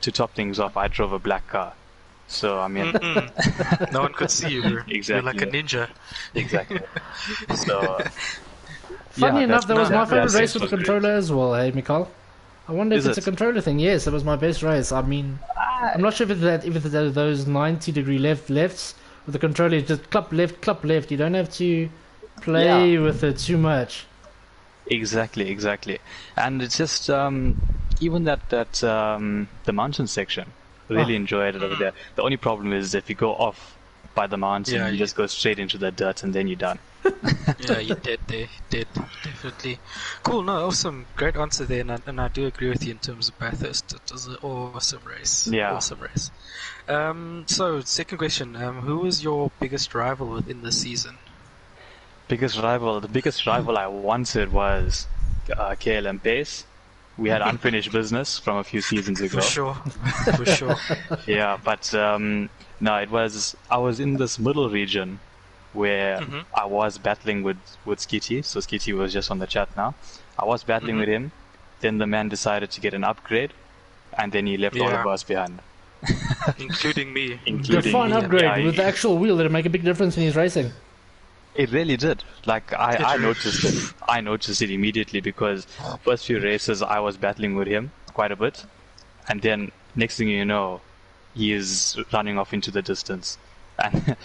to top things off, I drove a black car. So, I mean... No one could see you, bro. Exactly. You're like a ninja. Exactly. So... Funny yeah, enough, that was my favorite race with the was great. controller as well, hey, Mikhail? I wonder if Is it's a it? controller thing. Yes, it was my best race. I mean, I'm not sure if it's those 90-degree lefts with the controller. It's just clup left. You don't have to play with it too much. Exactly. And it's just even that the mountain section, really enjoyed it over there. The only problem is if you go off by the mountain, Yeah, you just go straight into the dirt and then you're done. Yeah, you did there. Did definitely. Cool. No, awesome. Great answer there, and I do agree with you in terms of Bathurst. It was an awesome race. Yeah. Awesome race. So second question. Who was your biggest rival within the season? The biggest rival I wanted was KLM Pace. We had unfinished business from a few seasons ago. For sure. For sure. Yeah, but no, I was in this middle region where I was battling with Skitty. So Skitty was just on the chat now. I was battling with him. Then the man decided to get an upgrade, and then he left all of us behind. Including me. The fine upgrade yeah, with the actual wheel, did it make a big difference in his racing? It really did. Like I noticed it. I noticed it immediately because first few races I was battling with him quite a bit, and then next thing you know, he is running off into the distance. And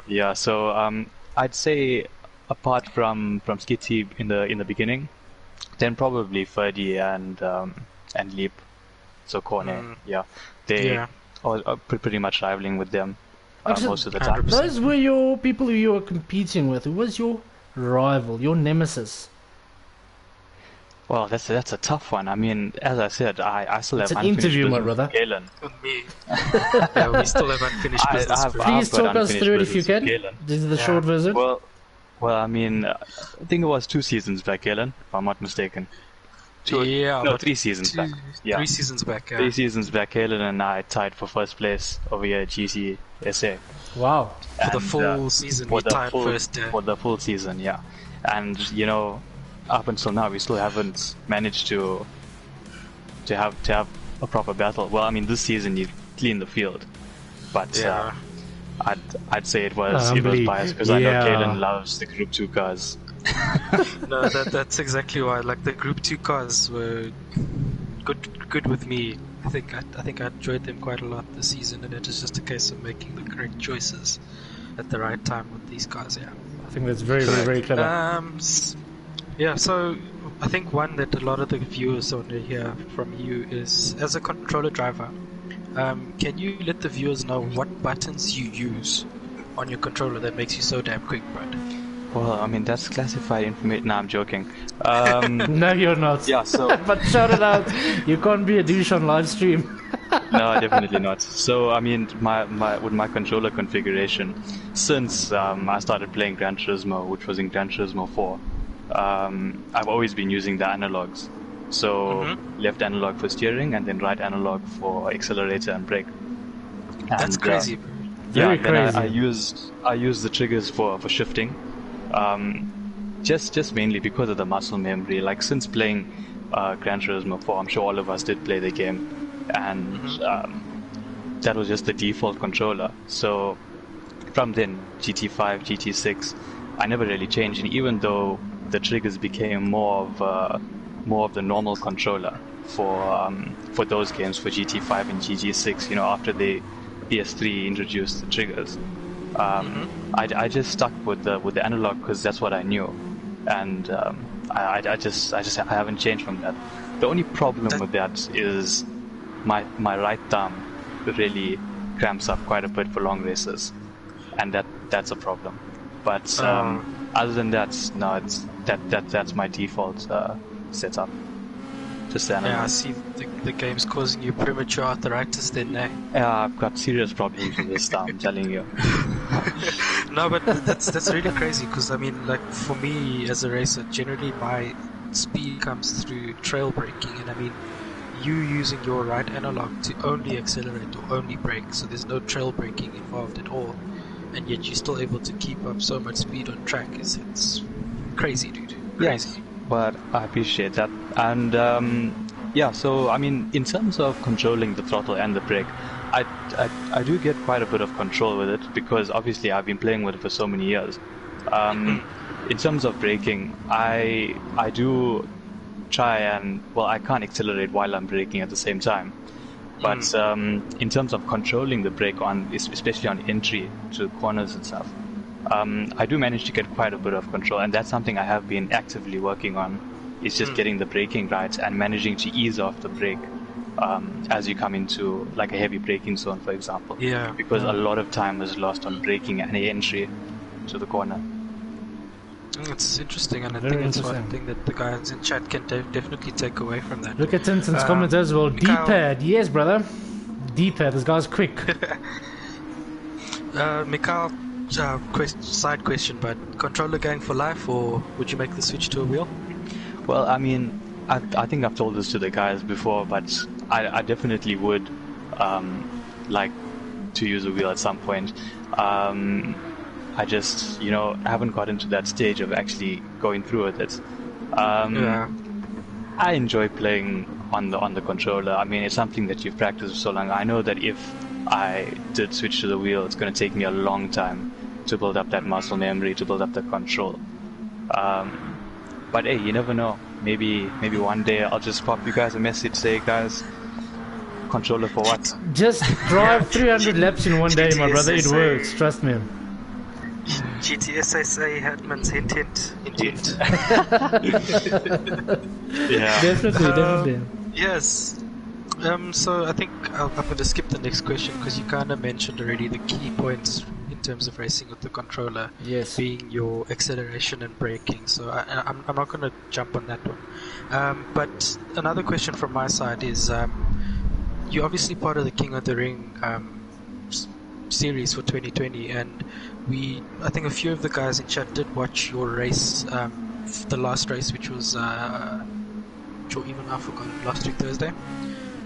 yeah. So I'd say apart from Skitty in the beginning, then probably Ferdy and Leap, so Corne, they are pretty much rivaling with them most of the time. 100%. Those were your people who you were competing with. Who was your rival, your nemesis? Well, that's a tough one. I mean, as I said, I still It's have an unfinished interview, my business brother. with Galen. And me. Yeah, we still have unfinished business. I've Please got talk us unfinished through it if you business can. with Galen. This is the short version. Well, I mean, I think it was 2 seasons back, Galen, if I'm not mistaken. Yeah, 3 seasons back. Yeah. 3 seasons back. 3 seasons back, Galen and I tied for first place over here at GCSA. Wow. For the full season, we tied first. For the full season, yeah. And, you know, up until now, we still haven't managed to have a proper battle. Well, I mean, this season you cleaned the field, but I'd say it was biased because I know Galen loves the Group 2 cars. No, that's exactly why. Like the Group 2 cars were good with me. I think I enjoyed them quite a lot this season, and it was just a case of making the correct choices at the right time with these cars. Yeah, I think that's very, very, very clever. Yeah, so I think one that a lot of the viewers want to hear from you is, as a controller driver, can you let the viewers know what buttons you use on your controller that makes you so damn quick, Brad? Well, I mean, that's classified information. No, I'm joking. No, you're not. Yeah, so... But shout it out. You can't be a douche on live stream. No, definitely not. So, I mean, with my controller configuration, since I started playing Gran Turismo, which was in Gran Turismo 4, I've always been using the analogs. So, left analog for steering and then right analog for accelerator and brake. That's crazy. Very crazy. I use the triggers for shifting. Just mainly because of the muscle memory. Like, since playing Gran Turismo 4, I'm sure all of us did play the game, and that was just the default controller. So from then, GT5, GT6, I never really changed, and even though the triggers became more of the normal controller for those games, for GT5 and GT6, you know, after the PS3 introduced the triggers. I just stuck with the analog because that's what I knew, and I haven't changed from that. The only problem with that is my right thumb really cramps up quite a bit for long races, and that's a problem. But other than that, no, that's my default setup. Just the analog. Yeah, I see the game's causing you premature arthritis then, eh? Yeah, I've got serious problems with this thumb, I'm telling you. No, but that's really crazy, because I mean, like, for me as a racer, generally my speed comes through trail braking, and I mean, you using your right analog to only accelerate or only brake, so there's no trail braking involved at all, and yet you're still able to keep up so much speed on track. It's crazy, dude. Crazy. Yes, but I appreciate that. And so I mean, in terms of controlling the throttle and the brake, I do get quite a bit of control with it, because obviously I've been playing with it for so many years. In terms of braking, I do try and, well, I can't accelerate while I'm braking at the same time. But in terms of controlling the brake, especially on entry to corners and stuff, I do manage to get quite a bit of control, and that's something I have been actively working on. Is just getting the braking right and managing to ease off the brake as you come into like a heavy braking zone, for example. Yeah. Because a lot of time is lost on braking and entry to the corner. It's interesting, and I Very think it's interesting. one thing that the guys in chat can definitely take away from that. Look at Tintin's comment as well. Mikhail- D-pad, yes, brother. D-pad, this guy's quick. Mikhail, side question, but controller gang for life, or would you make the switch to a wheel? Well, I mean, I think I've told this to the guys before, but I definitely would like to use a wheel at some point. I just, haven't gotten to that stage of actually going through with it. Yeah. I enjoy playing on the controller. I mean, it's something that you've practiced for so long. I know that if I did switch to the wheel, it's going to take me a long time to build up that muscle memory, to build up the control. But hey, you never know. Maybe one day I'll just pop you guys a message, say, guys, controller for what? Just drive 300 laps in one day, my brother. It works. Trust me. GTSSA Hadman's intent. Yeah. Definitely. Yes. So I think I'm going to skip the next question because you kind of mentioned already the key points in terms of racing with the controller, Yes. being your acceleration and braking. So I'm not going to jump on that one. But another question from my side is, you're obviously part of the King of the Ring series for 2020, and I think a few of the guys in chat did watch your race, the last race, which was, even I forgot, last week Thursday.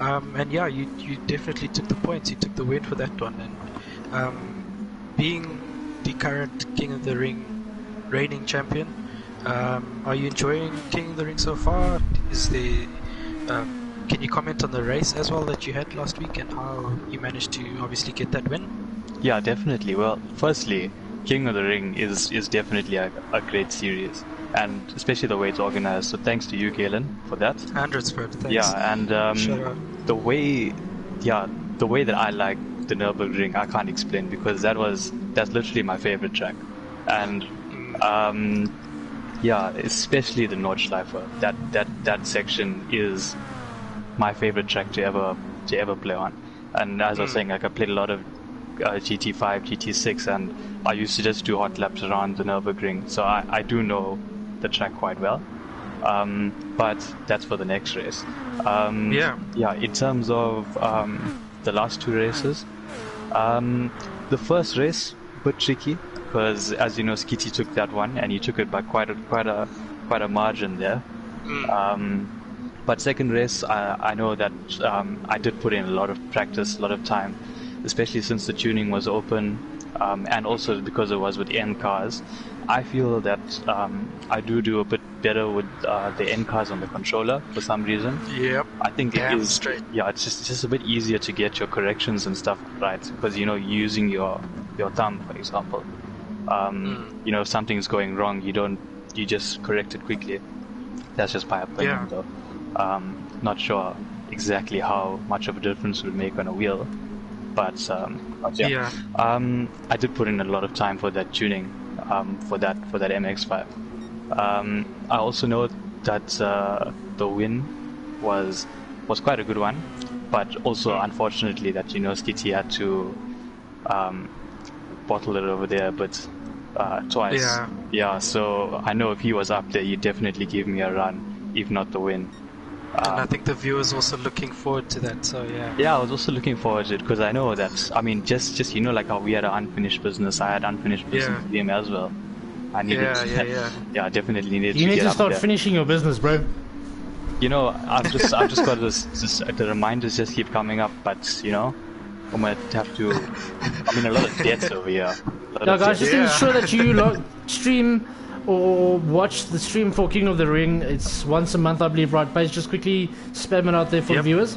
And yeah, you definitely took the points. You took the win for that one. And being the current King of the Ring reigning champion, are you enjoying King of the Ring so far? Is there can you comment on the race as well that you had last week and how you managed to obviously get that win? Yeah, definitely. Well, firstly, King of the Ring is definitely a great series, and especially the way it's organized. So thanks to you, Galen, for that. 100%, thanks. Yeah, and Shout out. the way that I like the Nürburgring, I can't explain because that's literally my favorite track, and yeah, especially the Nordschleife. That section is my favorite track to ever play on. And as I was saying, like I played a lot of GT5, GT6, and I used to just do hot laps around the Nürburgring, so I do know the track quite well. But that's for the next race. Yeah. In terms of the last two races, the first race a bit tricky because, as you know, Skitty took that one and he took it by quite a margin there. But second race, I know that I did put in a lot of practice, a lot of time, especially since the tuning was open, and also because it was with N cars. I feel that I do a bit better with the N cars on the controller for some reason. Yep. I think it is. Yeah, it's just a bit easier to get your corrections and stuff right because you're using your thumb, for example. If something's going wrong, you just correct it quickly. That's just my opinion, though. Not sure exactly how much of a difference it would make on a wheel, but yeah. I did put in a lot of time for that tuning, for that MX-5. I also know that the win was quite a good one, but also unfortunately that Skitty had to bottle it over there, but twice. Yeah. So I know if he was up there, he'd definitely give me a run, if not the win. And I think the viewers also looking forward to that. So yeah. Yeah, I was also looking forward to it because I know that. I mean, just like how we had an unfinished business, I had unfinished business with him as well. I needed. Yeah, definitely needed. You need get to up start there. finishing your business, bro. I've just got this. The reminders just keep coming up, but I'm gonna have to. I mean, a lot of debts over here. Now, guys, just ensure that you stream or watch the stream for King of the Ring. It's once a month, I believe, right? Paige, just quickly spam it out there for the viewers.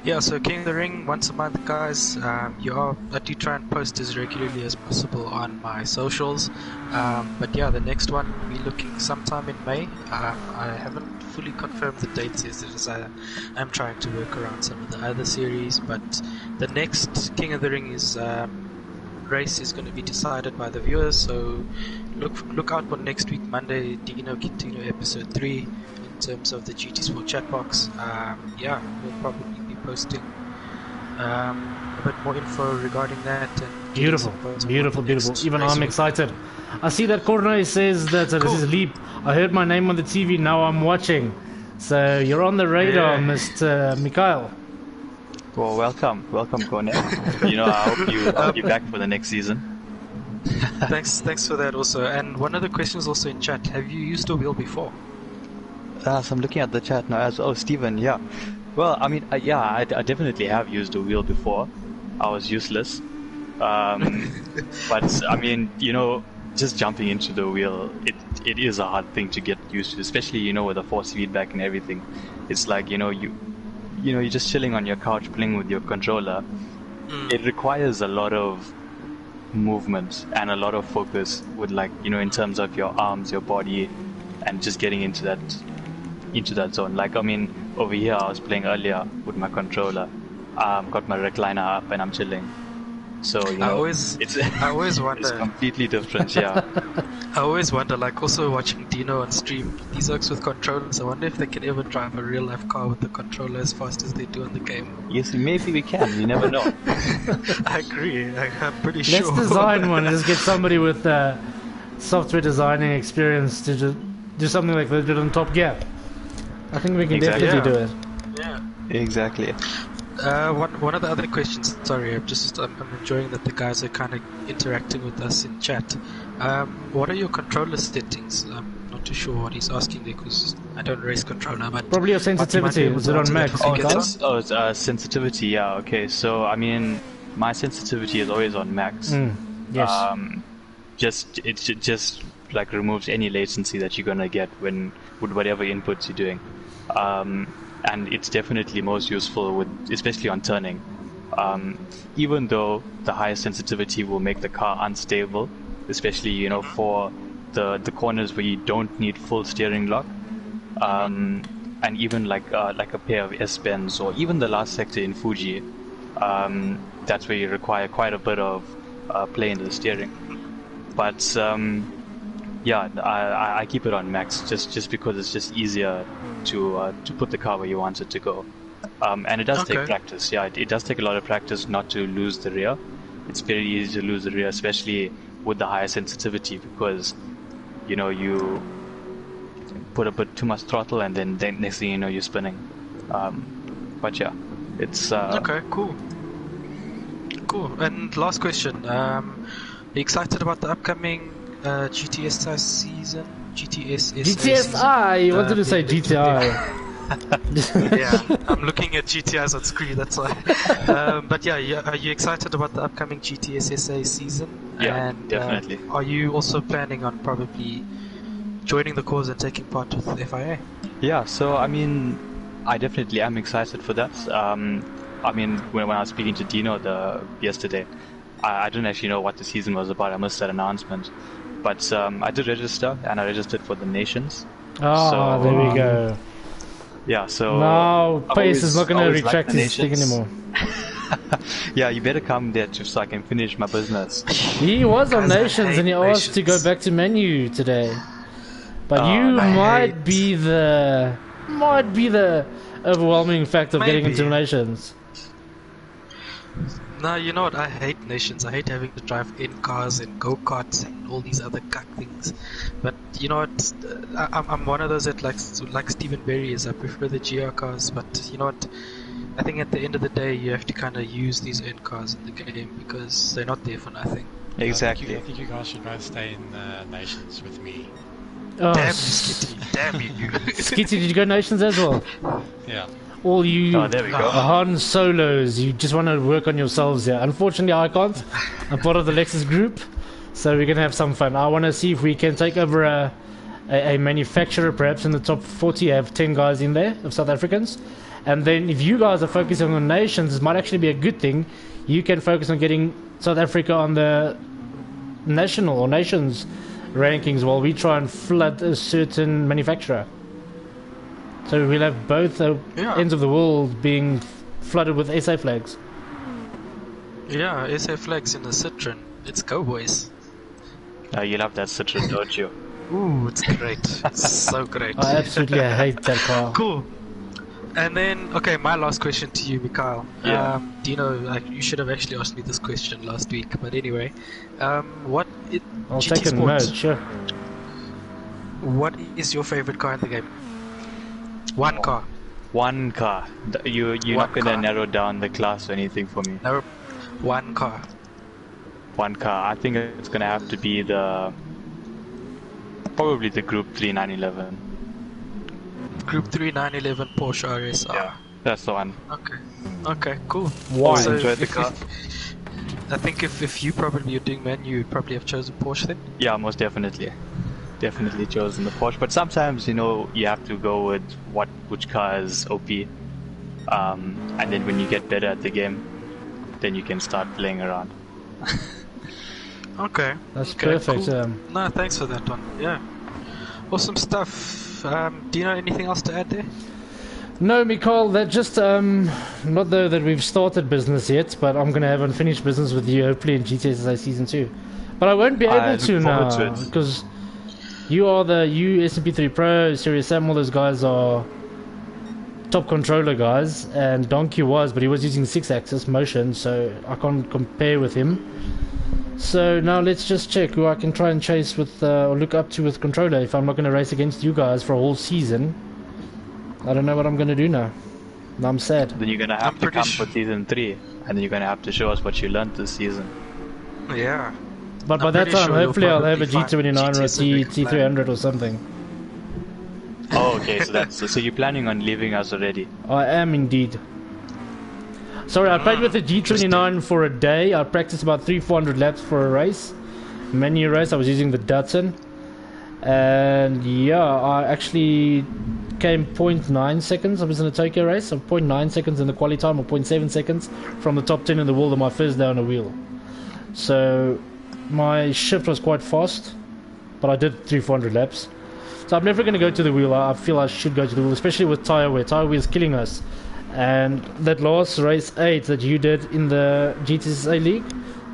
Yeah, so King of the Ring once a month, guys. I do try and post as regularly as possible on my socials. But yeah, the next one will be looking sometime in May. I haven't fully confirmed the dates as I am trying to work around some of the other series. But the next King of the Ring race is going to be decided by the viewers. So look out for next week, Monday, Dino Quintino episode 3 in terms of the GT Sport Chatbox. We'll probably be posting a bit more info regarding that. And Beautiful. Even I'm excited. I see that Corne says that this is Leap. I heard my name on the TV, now I'm watching. So you're on the radar, Mr. Mikhail. Well, welcome, Corne. I hope you're back for the next season. Thanks for that also. And one of the questions also in chat: have you used a wheel before? So I'm looking at the chat now. Stephen, yeah. Well, I mean, I definitely have used a wheel before. I was useless. But I mean, just jumping into the wheel, it is a hard thing to get used to, especially with the force feedback and everything. It's like you're just chilling on your couch playing with your controller. It requires a lot of movement and a lot of focus with in terms of your arms, your body, and just getting into that zone. Like, I mean, over here I was playing earlier with my controller, got my recliner up and I'm chilling. So you I know, always it's it's it's completely different. Yeah. I always wonder, like, also watching Dino on stream, these oaks with controllers, I wonder if they can ever drive a real life car with the controller as fast as they do in the game. Yes, maybe we can. You never know. I agree, I'm pretty Let's sure. design one and just get somebody with software designing experience to just do something like they did on Top Gear. I think we can Exactly. definitely do it. Yeah. Exactly. One of the other questions, sorry, I'm enjoying that the guys are kind of interacting with us in chat. What are your controller settings? I'm not too sure what he's asking there because I don't race controller, but Probably your sensitivity. was Was it on max? It's sensitivity. Yeah. Okay. So I mean, my sensitivity is always on max. Yes. It just like removes any latency that you're gonna get with whatever inputs you're doing. And it's definitely most useful especially on turning. Even though the higher sensitivity will make the car unstable, especially for the corners where you don't need full steering lock, and even like a pair of S-bends or even the last sector in Fuji, that's where you require quite a bit of play into the steering. But yeah, I keep it on max just because it's just easier to put the car where you want it to go. And it does take practice. Yeah, it does take a lot of practice not to lose the rear. It's very easy to lose the rear, especially with the higher sensitivity, because you put a bit too much throttle and then next thing you know you're spinning. But yeah, it's okay, cool. And last question, are you excited about the upcoming GTSI season? GTSI! You wanted to say GTI. Yeah, I'm looking at GTIs on screen, that's why. But yeah, are you excited about the upcoming GTSSA season? Yeah, and, definitely. Are you also planning on probably joining the cause and taking part with the FIA? Yeah, so I mean, I definitely am excited for that. I mean, when I was speaking to Dino yesterday, I didn't actually know what the season was about. I missed that announcement. But I did register, and I registered for the Nations. Oh, there we go. Yeah, so... No, Pace is not going to retract his thing anymore. Yeah, you better come there so I can finish my business. He was on Nations and he asked to go back to menu today. But you might be the overwhelming factor of getting into Nations. No, you know what? I hate Nations. I hate having to drive in cars and go-karts and all these other cuck things. But you know what? I'm one of those that like Stephen Berry is. I prefer the GR cars. But you know what? I think at the end of the day, you have to kind of use these N cars in the game because they're not there for nothing. Exactly. I think you guys should both stay in Nations with me. Oh, Damn you, Skitty. Damn you. Skitty, did you go Nations as well? Yeah. All you there we go. Han Solos, you just want to work on yourselves here. Unfortunately, I can't. I'm part of the Lexus group, so we're going to have some fun. I want to see if we can take over a manufacturer, perhaps in the top 40, have 10 guys in there of South Africans. And then if you guys are focusing on Nations, this might actually be a good thing. You can focus on getting South Africa on the national or nations rankings while we try and flood a certain manufacturer. So we'll have both ends of the world being flooded with SA flags. Yeah, SA flags in the Citroen. Let's go, boys. You love that Citroen, don't you? Ooh, it's great. It's so great. I absolutely hate that car. Cool. And then, okay, my last question to you, Mikhail. Yeah. Dino, you should have actually asked me this question last week, but anyway, I'll GT take a note, Sport, sure. what is your favorite car in the game? One car. One car. You're not going to narrow down the class or anything for me. No, one car. One car. I think it's going to have to be probably the Group 3 911. Group 3 911 Porsche RSR. Yeah, that's the one. Okay, cool. Why? So Enjoyed the car. I think if you probably are doing Man, you probably have chosen Porsche then? Yeah, most definitely. Definitely chosen the Porsche. But sometimes, you have to go with which car is OP. And then when you get better at the game, then you can start playing around. Okay. That's perfect. Cool. No, thanks for that one. Yeah. Awesome stuff. Do you know anything else to add there? No, Mikhail, that just not though that we've started business yet, but I'm gonna have unfinished business with you hopefully in GTSI Season 2. But I won't be able to now because you are the SMP3 Pro, Serious Sam, all those guys are top controller guys, and Donkey was, but he was using 6-axis motion, so I can't compare with him. So now let's just check who I can try and chase with or look up to with controller if I'm not going to race against you guys for a whole season. I don't know what I'm going to do now. Now I'm sad. Then you're gonna have to come for season 3, and then you're gonna have to show us what you learned this season. Yeah. But by that time, hopefully I'll have a G29 or a T300 or something. Oh, okay, so you're planning on leaving us already? I am indeed. Sorry, I played with the G29 for a day. I practiced about 300-400 laps for a race. Menu race, I was using the Datsun. And yeah, I actually came 0.9 seconds. I was in a Tokyo race, so 0.9 seconds in the quali time, or 0.7 seconds from the top 10 in the world on my first day on a wheel. So my shift was quite fast, but I did 300-400 laps. So I'm never going to go to the wheel. I feel I should go to the wheel, especially with tyre wear. Tyre wear is killing us. And that last race 8 that you did in the GTSA League,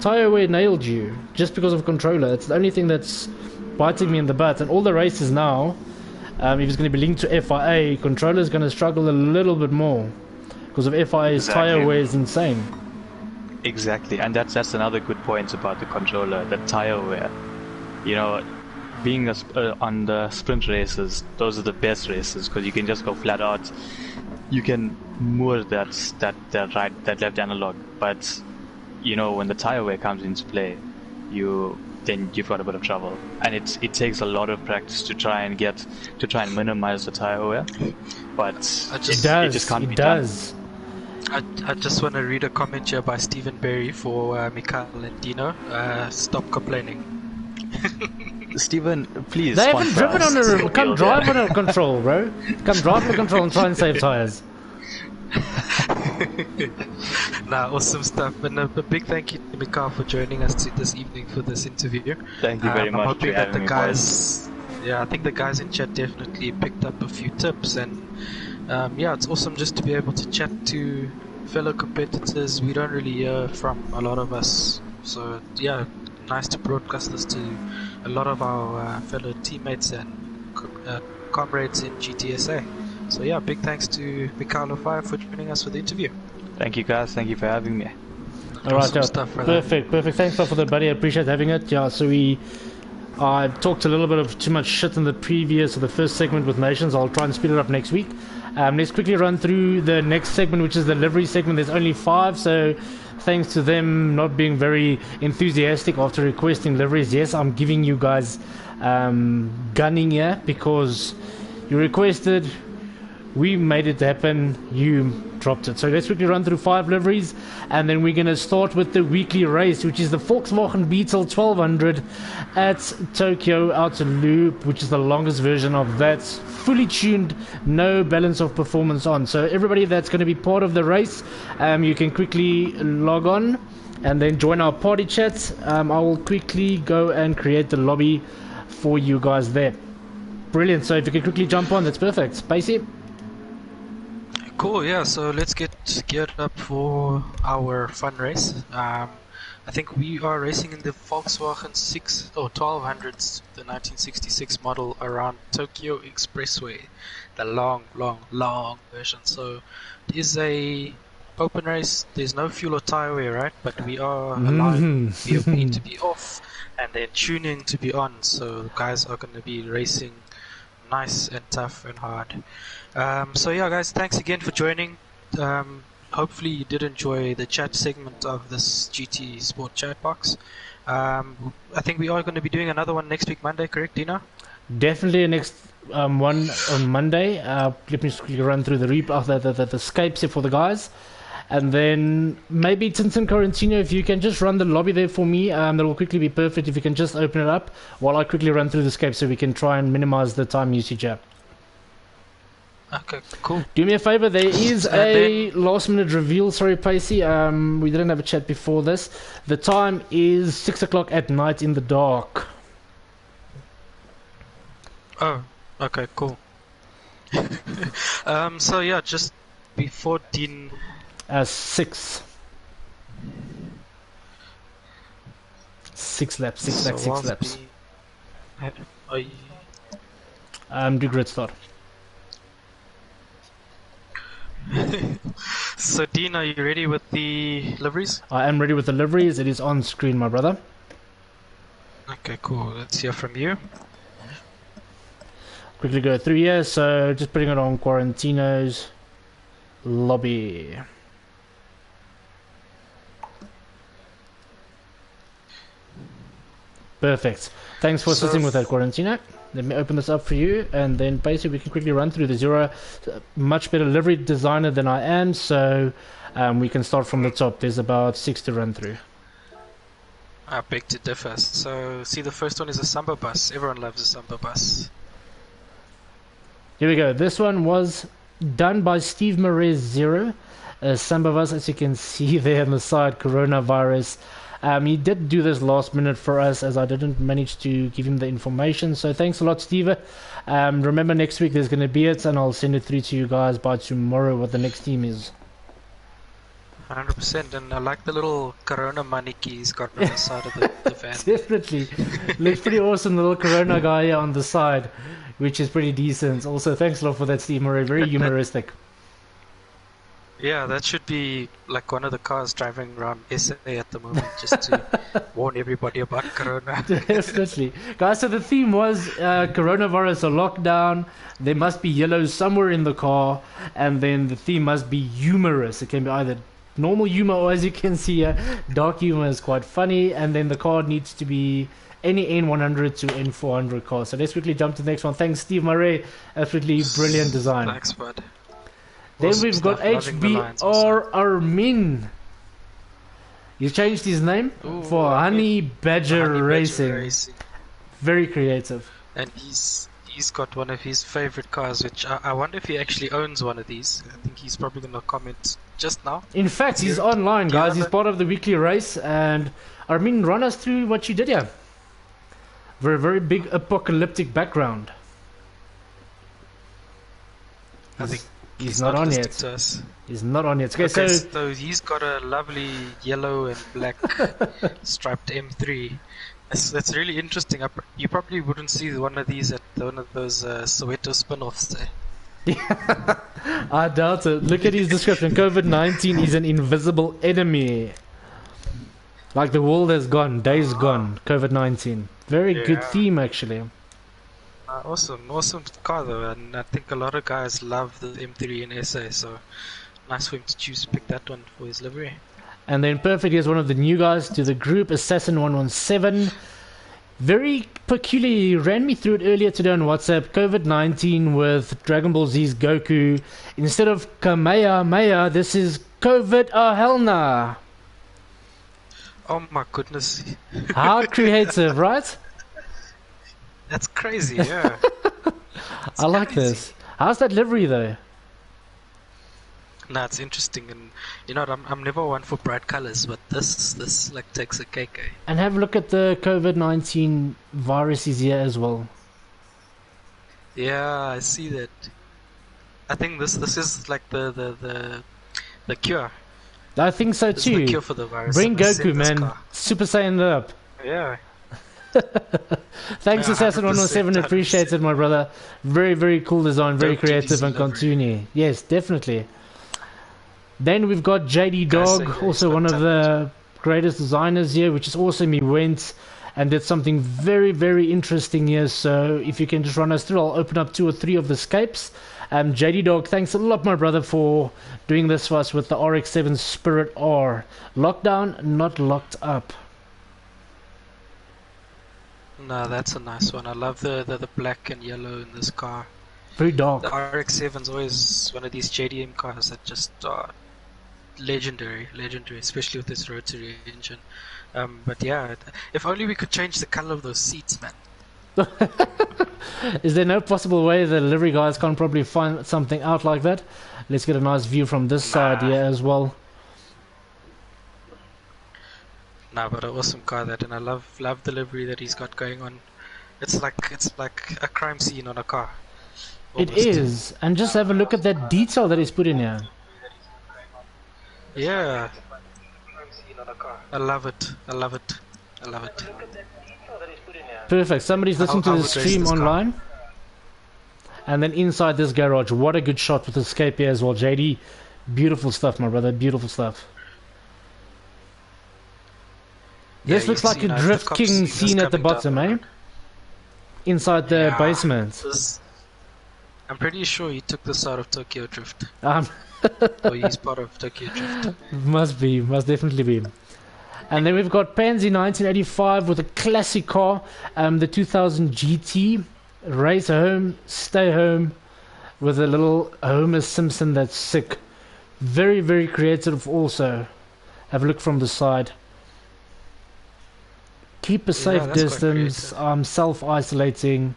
tyre wear nailed you just because of controller. It's the only thing that's biting me in the butt. And all the races now, if it's going to be linked to FIA, controller is going to struggle a little bit more because of FIA's tyre wear is insane. Exactly, and that's another good point about the controller, the tyre wear. You know, being on the sprint races, those are the best races because you can just go flat out. You can moor that left analog, but you know when the tyre wear comes into play, then you've got a bit of trouble, and it takes a lot of practice to try and minimize the tyre wear, but it just can't be done. I just want to read a comment here by Stephen Berry for Mikhail and Dino. Stop complaining. Stephen, please. They haven't driven on a come drive on a control, bro. Come drive on a control and try and save tires. Nah, awesome stuff. And a big thank you to Mikhail for joining us this evening for this interview. Thank you very much. I'm hoping for that the having me, guys, I think the guys in chat definitely picked up a few tips, and it's awesome just to be able to chat to fellow competitors. We don't really hear from a lot of us, so yeah, nice to broadcast this to a lot of our fellow teammates and comrades in GTSA. So yeah, big thanks to Mikhail Ofaya for joining us for the interview. Thank you guys, thank you for having me. Alright, perfect. Thanks for that, buddy. I appreciate having it. Yeah, so I talked a little bit of too much shit in the the first segment with Nations. I'll try and speed it up next week. Let's quickly run through the next segment, which is the livery segment. There's only 5, so thanks to them not being very enthusiastic after requesting liveries. Yes, I'm giving you guys gunning here because you requested, we made it happen, you dropped it. So let's quickly run through 5 liveries, and then we're going to start with the weekly race, which is the Volkswagen Beetle 1200 at Tokyo Outer Loop, which is the longest version of that, fully tuned, no balance of performance on. So everybody that's going to be part of the race, you can quickly log on and then join our party chat. I will quickly go and create the lobby for you guys there. Brilliant. So if you can quickly jump on, that's perfect. Spacey? Cool, yeah, so let's get geared up for our fun race. I think we are racing in the Volkswagen 1200s, the 1966 model, around Tokyo Expressway, the long version. So it is a open race. There's no fuel or tire wear, right? But we are allowed VOP to be off and then tuning to be on. So the guys are going to be racing nice and tough and hard. So yeah, guys, thanks again for joining. Hopefully you did enjoy the chat segment of this GT Sport Chatbox. I think we are going to be doing another one next week, Monday, correct, Dino? Definitely a next one on Monday. Let me just quickly run through the escapes here for the guys. And then maybe Tintin Corentino, if you can just run the lobby there for me, that will quickly be perfect if you can just open it up while I quickly run through the escapes so we can try and minimize the time usage here. Okay, cool. Do me a favor, there is a last minute reveal, sorry Pacey, we didn't have a chat before this. The time is 6 o'clock at night in the dark. Oh, okay, cool. So yeah, just before Dean. 6. 6 laps, 6 So laps, 6 whilst laps. Do grid start. So Dean, are you ready with the liveries? I am ready with the liveries. It is on screen, my brother. Okay, cool. Let's hear from you. Quickly go through here. So just putting it on Quarantino's lobby. Perfect. Thanks for assisting with that, Quarantino. Let me open this up for you, and then basically we can quickly run through the Zero. Much better livery designer than I am, so we can start from the top. There's about 6 to run through. I beg to differ. So, see, the first one is a Samba bus. Everyone loves a Samba bus. Here we go. This one was done by Steve Murray's Zero. Some of us, as you can see there on the side, coronavirus. He did do this last minute for us, as I didn't manage to give him the information. So thanks a lot, Steve. Remember, next week there's going to be it, and I'll send it through to you guys by tomorrow what the next team is. 100%, and I like the little Corona maniki he's got on the side of the van. Definitely. Looks pretty awesome, the little Corona guy here on the side, which is pretty decent. Also, thanks a lot for that, Steve Murray. Very humoristic. Yeah, that should be like one of the cars driving around SA at the moment, just to warn everybody about Corona. Definitely. Guys, so the theme was coronavirus or lockdown. There must be yellow somewhere in the car, and then the theme must be humorous. It can be either normal humor, or as you can see here, dark humor is quite funny, and then the car needs to be any N100 to N400 car. So let's quickly jump to the next one. Thanks, Steve Murray. Absolutely brilliant design. Thanks, bud. Then Awesome we've got stuff. Loving the lines also. HBR Armin. He's changed his name Ooh, for Honey Badger Honey Badger Racing. Very creative. And he's got one of his favorite cars, which I wonder if he actually owns one of these. I think he's probably going to comment just now. In fact, he's online, do you guys. have He's it? part of the weekly race. And Armin, run us through what you did here. Very, very big apocalyptic background. I think He's not on listening yet. to us. He's not on yet. Okay, Okay, so so he's got a lovely yellow and black striped M3. That's really interesting. You probably wouldn't see one of these at one of those Soweto spin-offs there. I doubt it. Look at his description. COVID-19 is an invisible enemy. Like the world has gone, days gone. COVID-19. Very good Yeah. theme, actually. Awesome car though, and I think a lot of guys love the M3 in SA, so nice for him to choose to pick that one for his livery. And then Perfect is one of the new guys to the group, Assassin 117. Very peculiar. He ran me through it earlier today on WhatsApp. COVID-19 with Dragon Ball Z's Goku. Instead of Kamehameha, this is COVID hell nah. Oh my goodness, How creative, right? that's crazy, yeah. I like crazy. this. How's that livery though? Nah, it's interesting, and you know what, I'm never one for bright colors, but this like takes a cake, eh? And have a look at the COVID-19 viruses here as well. Yeah, I see that. I think this is like the cure. I think so This is the too. cure for the virus. Bring I'm gonna send Goku, this man. car. Super Saiyan it up. Yeah. Thanks, Yeah, Assassin 107. 100%. Appreciate it, my brother. Very, very cool design. Very Dope creative GDC and livery. cartoony. Yes, definitely. Then we've got JD Guys, Dog, so yeah, also he's one got of the greatest designers here, which is awesome. He went and did something very, very interesting here. So if you can just run us through, I'll open up 2 or 3 of the scapes. JD Dog, thanks a lot, my brother, for doing this for us with the RX-7 Spirit R. Lockdown, not locked up. No, that's a nice one. I love the black and yellow in this car. Very dark. The RX-7's always one of these JDM cars that just are legendary, especially with this rotary engine. But yeah, if only we could change the color of those seats, man. Is there no possible way the livery guys can't probably find something out like that? Let's get a nice view from this side here as well. Nah, but an awesome car that, and I love the livery that he's got going on. It's like a crime scene on a car. It almost. is, and just have a look at that detail that is put in here. Yeah. I love it. I love it. I love it. Perfect. Somebody's listening to I the would race stream this car. online. And then inside this garage, what a good shot with the escape here as well, JD. Beautiful stuff, my brother. Beautiful stuff. This Yeah, looks you like see a now the Drift cops King see this scene at the coming down bottom, the eh? road. Inside the Yeah, basement. I'm pretty sure he took this out of Tokyo Drift. Um, Or he's part of Tokyo Drift. must be, must definitely be. And then we've got Pansy 1985 with a classic car, the 2000 GT. Race home, stay home, with a little Homer Simpson that's sick. Very, very creative also. Have a look from the side. Keep a safe that's quite distance. creative. Self-isolating.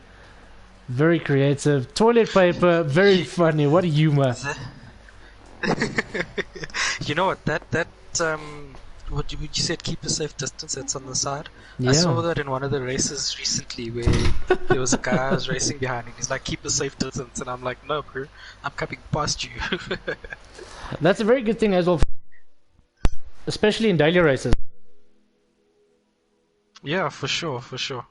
Very creative. Toilet paper, very funny. What a humor. You know what? What you said, keep a safe distance. That's on the side. I Yeah. saw that in one of the races recently, where there was a guy I was racing behind, and he's like, "Keep a safe distance," and I'm like, "No, bro, I'm coming past you." That's a very good thing as well, especially in daily races. Yeah, for sure, for sure.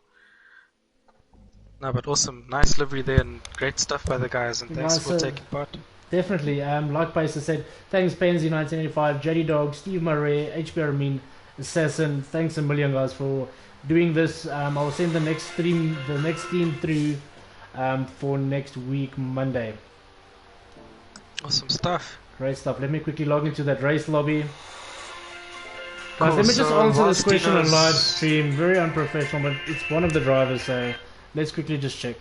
No, but awesome, nice livery there, and great stuff by the guys, and thanks Nice, for taking part. Definitely. Like Pacer said, thanks Pansy 1985, JD Dog, Steve Murray, HBR Amin, Assassin. Thanks a million guys for doing this. I'll send the next team through for next week Monday. Awesome stuff. Great stuff. Let me quickly log into that race lobby. Cool, Guys, let me just so answer this whilst question on Dino's- live stream. Very unprofessional, but it's one of the drivers, so let's quickly just check.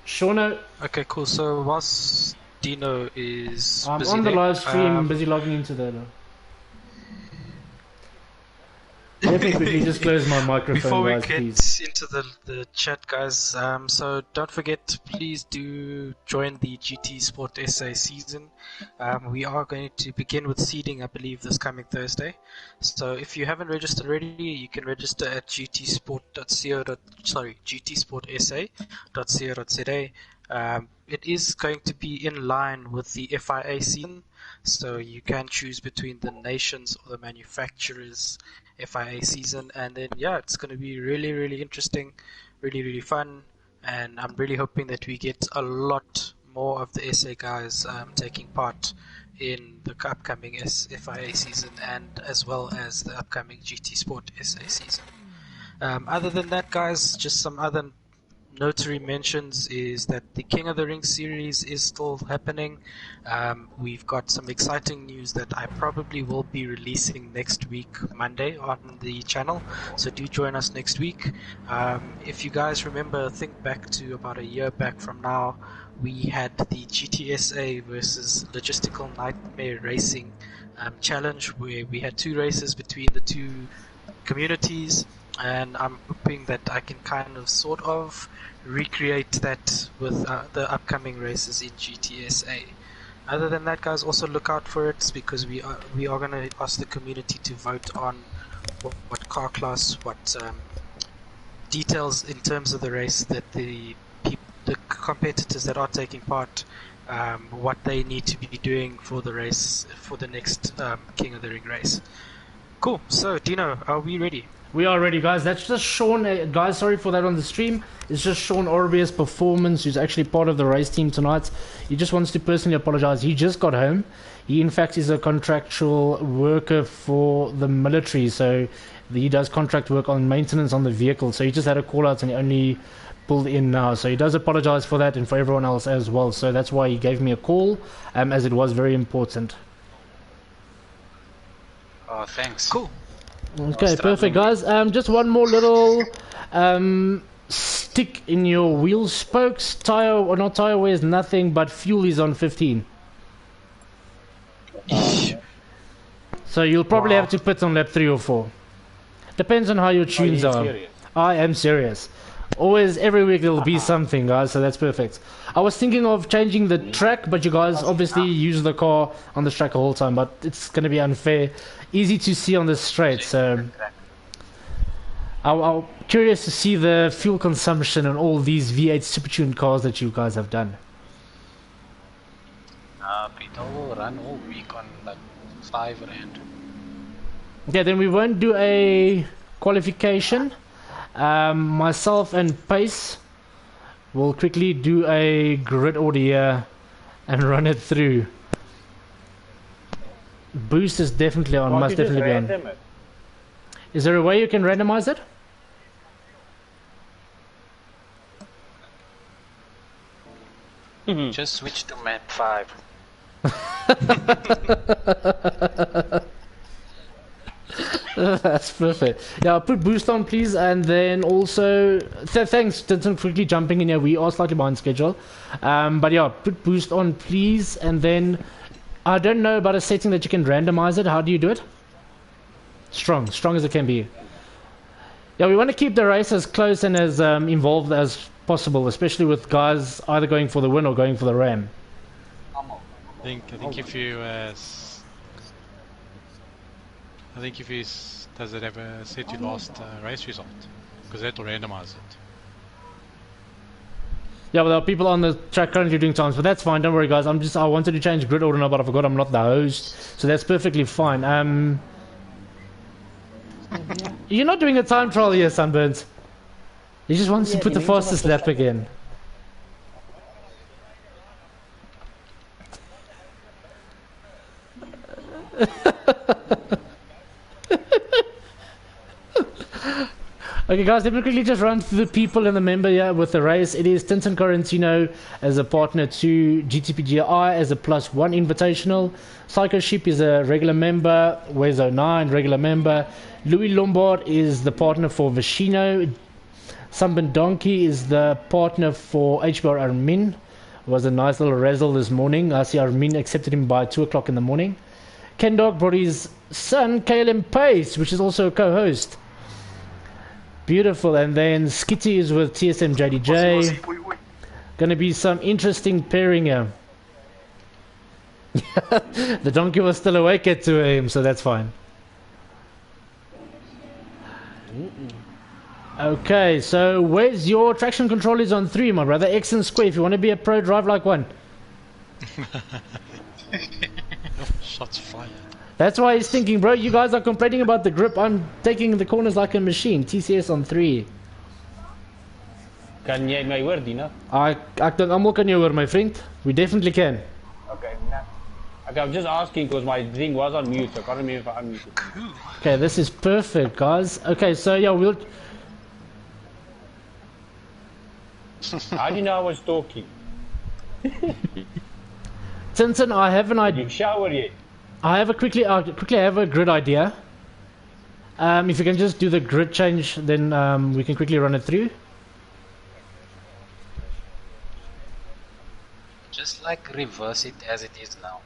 Shauno, Okay, cool. So whilst Dino is I'm busy on the there, live stream, busy logging into the... Let me quickly just close my microphone, before we guys, get please. into the chat, guys, so don't forget, please do join the GT Sport SA season. We are going to begin with seeding, I believe, this coming Thursday. So if you haven't registered already, you can register at gtsportsa.co.za. It is going to be in line with the FIA season, so you can choose between the nations or the manufacturers FIA season, and then yeah, it's going to be really, really interesting, really, really fun, and I'm really hoping that we get a lot more of the SA guys taking part in the upcoming FIA season, and as well as the upcoming GT Sport SA season. Other than that, guys, just some other notary mentions is that the King of the Ring series is still happening. We've got some exciting news that I probably will be releasing next week, Monday, on the channel. So do join us next week. If you guys remember, think back to about a year back from now, we had the GTSA versus Logistical Nightmare Racing challenge, where we had two races between the two communities, and I'm hoping that I can kind of sort of recreate that with the upcoming races in GTSA. Other than that, guys, also look out for it, because we are going to ask the community to vote on what car class, what details in terms of the race that the competitors that are taking part, what they need to be doing for the race, for the next King of the Ring race. Cool. So Dino, are we ready? We are ready, guys. That's just Sean. Guys, sorry for that on the stream. It's just Sean Orbius Performance, who's actually part of the race team tonight. He just wants to personally apologize. He just got home. He, in fact, is a contractual worker for the military, so he does contract work on maintenance on the vehicle. So he just had a call out and he only pulled in now. So he does apologize for that and for everyone else as well. So that's why he gave me a call, as it was very important. Oh, thanks. Cool. Okay, perfect, guys. Just one more little stick in your wheel spokes. Tire, or not tire wears nothing, but fuel is on 15. So you'll probably have to put on lap 3 or 4. Depends on how your tunes are. I am serious. Always, every week there'll be something, guys, so that's perfect. I was thinking of changing the track, but you guys obviously use the car on the track the whole time, but it's going to be unfair. Easy to see on the straight, so I'm curious to see the fuel consumption on all these V8 supertuned cars that you guys have done. Peter will run all week on like 5 rand. Okay, then we won't do a qualification. Myself and Pace will quickly do a grid order here and run it through. Boost is definitely on, must definitely be on. Is there a way you can randomize it? Just switch to map 5. That's perfect. Yeah, I'll put boost on, please, and then also thanks, Tintin, quickly jumping in here. We are slightly behind schedule, but yeah, put boost on, please, and then I don't know about a setting that you can randomize it. How do you do it? Strong as it can be. Yeah, we want to keep the race as close and as involved as possible, especially with guys either going for the win or going for the ram. I think if you does it ever set your last race result? Because that will randomize it. Yeah, well, there are people on the track currently doing times, but that's fine. Don't worry, guys. I wanted to change grid order now, but I forgot I'm not the host, so that's perfectly fine. You're not doing a time trial here, Sunburns. He just wants to put the fastest lap again. Okay, guys, let me quickly just run through the people and the member here with the race. It is Tintin Correntino as a partner to GTPGI as a +1 invitational. Psycho Sheep is a regular member. Wezo9, regular member. Louis Lombard is the partner for Vashino. Samban Donkey is the partner for HBR Armin. It was a nice little razzle this morning. I see Armin accepted him by 2 o'clock in the morning. Ken Dog brought his son, KLM Pace, which is also a co-host. Beautiful. And then Skitty is with TSM JDJ. Gonna be some interesting pairing here. The donkey was still awake at 2 AM, so that's fine. Okay, so where's your traction control is on 3, my brother. X and square. If you want to be a pro, drive like one. Shots fired. That's why he's thinking, bro, you guys are complaining about the grip. I'm taking the corners like a machine. TCS on 3. Kan jy my hoor, Dina? Ek dink almal kan jou hoor, my friend. We definitely can. Okay, nah. Okay, I'm just asking because my thing was on mute, so I can't remember if I unmuted. Okay, this is perfect, guys. Okay, so yeah, we'll... How do you know I was talking? Tintin, I have an Did idea. you shower yet? I have a quickly have a grid idea. If you can just do the grid change, then we can quickly run it through. Just like reverse it as it is now.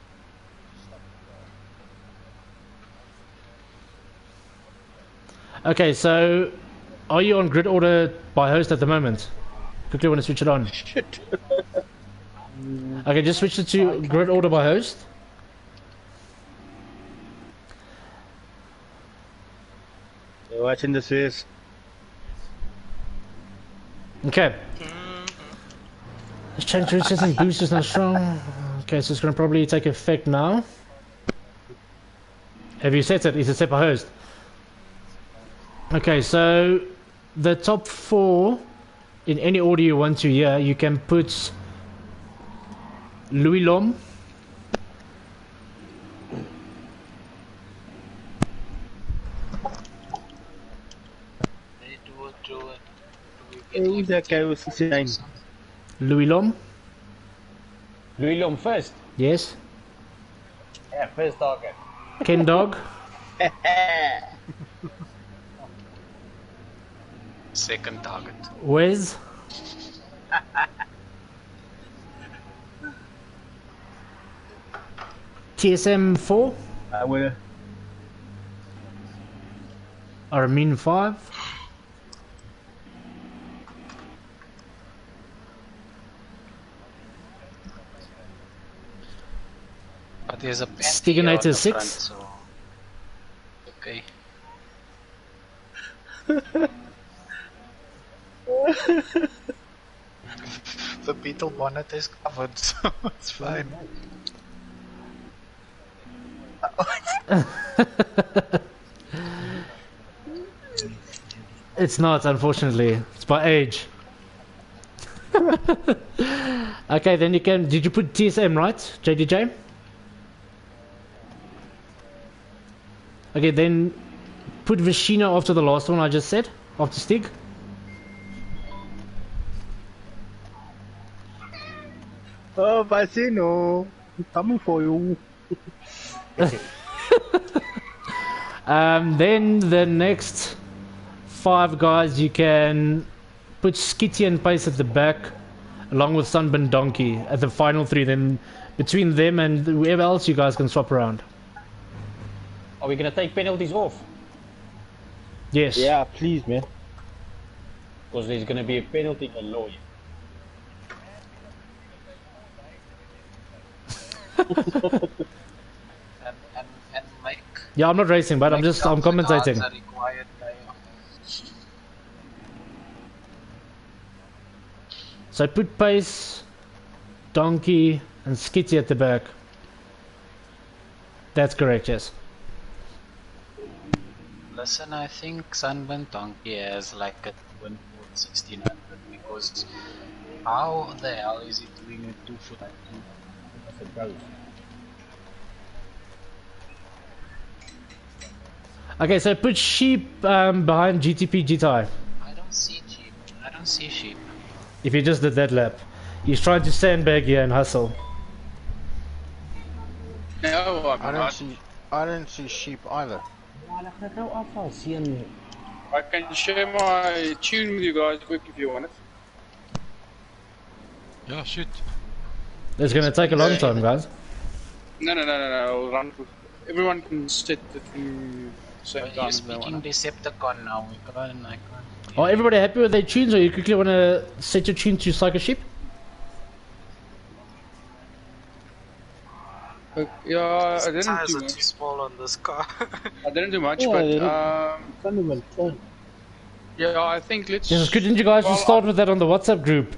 Okay, so are you on grid order by host at the moment? Quickly want to switch it on. Okay, just switch it to grid order by host. You're watching this is. Okay. Let's change to setting boost is not strong. Okay, so it's going to probably take effect now. Have you set it? Is it set by host? Okay, so the top 4 in any order you want to here, you can put Louis Lom, Who's that guy with his name? Louis Lom, Louis Lom first. yes, Yeah, first target. Ken Dog, Second target. Wes, TSM 4, I will. Armin 5, But there's a Stiganator 6. so okay. The beetle bonnet is covered, so it's fine. It's not, unfortunately. It's by age. Okay, then you can. Did you put TSM right, JDJ? Okay, then put Vishino after the last one I just said, after Stig. Oh, Vecino, coming for you. Then the next 5 guys you can put Skitty and Pace at the back, along with Sunburn Donkey at the final 3. Then between them and whoever else you guys can swap around. Are we gonna take penalties off? Yes. Yeah, please, man. Because there's gonna be a penalty galore. And Mike. Yeah, I'm not racing, but I'm commentating. Are required by, So I put Pace, Donkey, and Skitty at the back. That's correct, yes. Listen, I think Sunburn Donkey has like a 1600 because how the hell is he doing a 2-foot? Okay, so put Sheep behind GTP GTI. I don't see sheep. I don't see sheep. If he just did that lap. He's trying to sandbag here and hustle. No, I don't see sheep either. I can share my tune with you guys quick if you want it. Yeah, shoot. It's gonna take a long time, guys. No. I'll run. Everyone can sit at the same You're time. speaking Decepticon now. I can't. Are everybody happy with their tunes, or you quickly want to set your tune to Psycho Sheep? Yeah, I didn't Tires do are too much. small on this car. I didn't do much, yeah, I think let's. Yes, couldn't you guys just start with that on the WhatsApp group?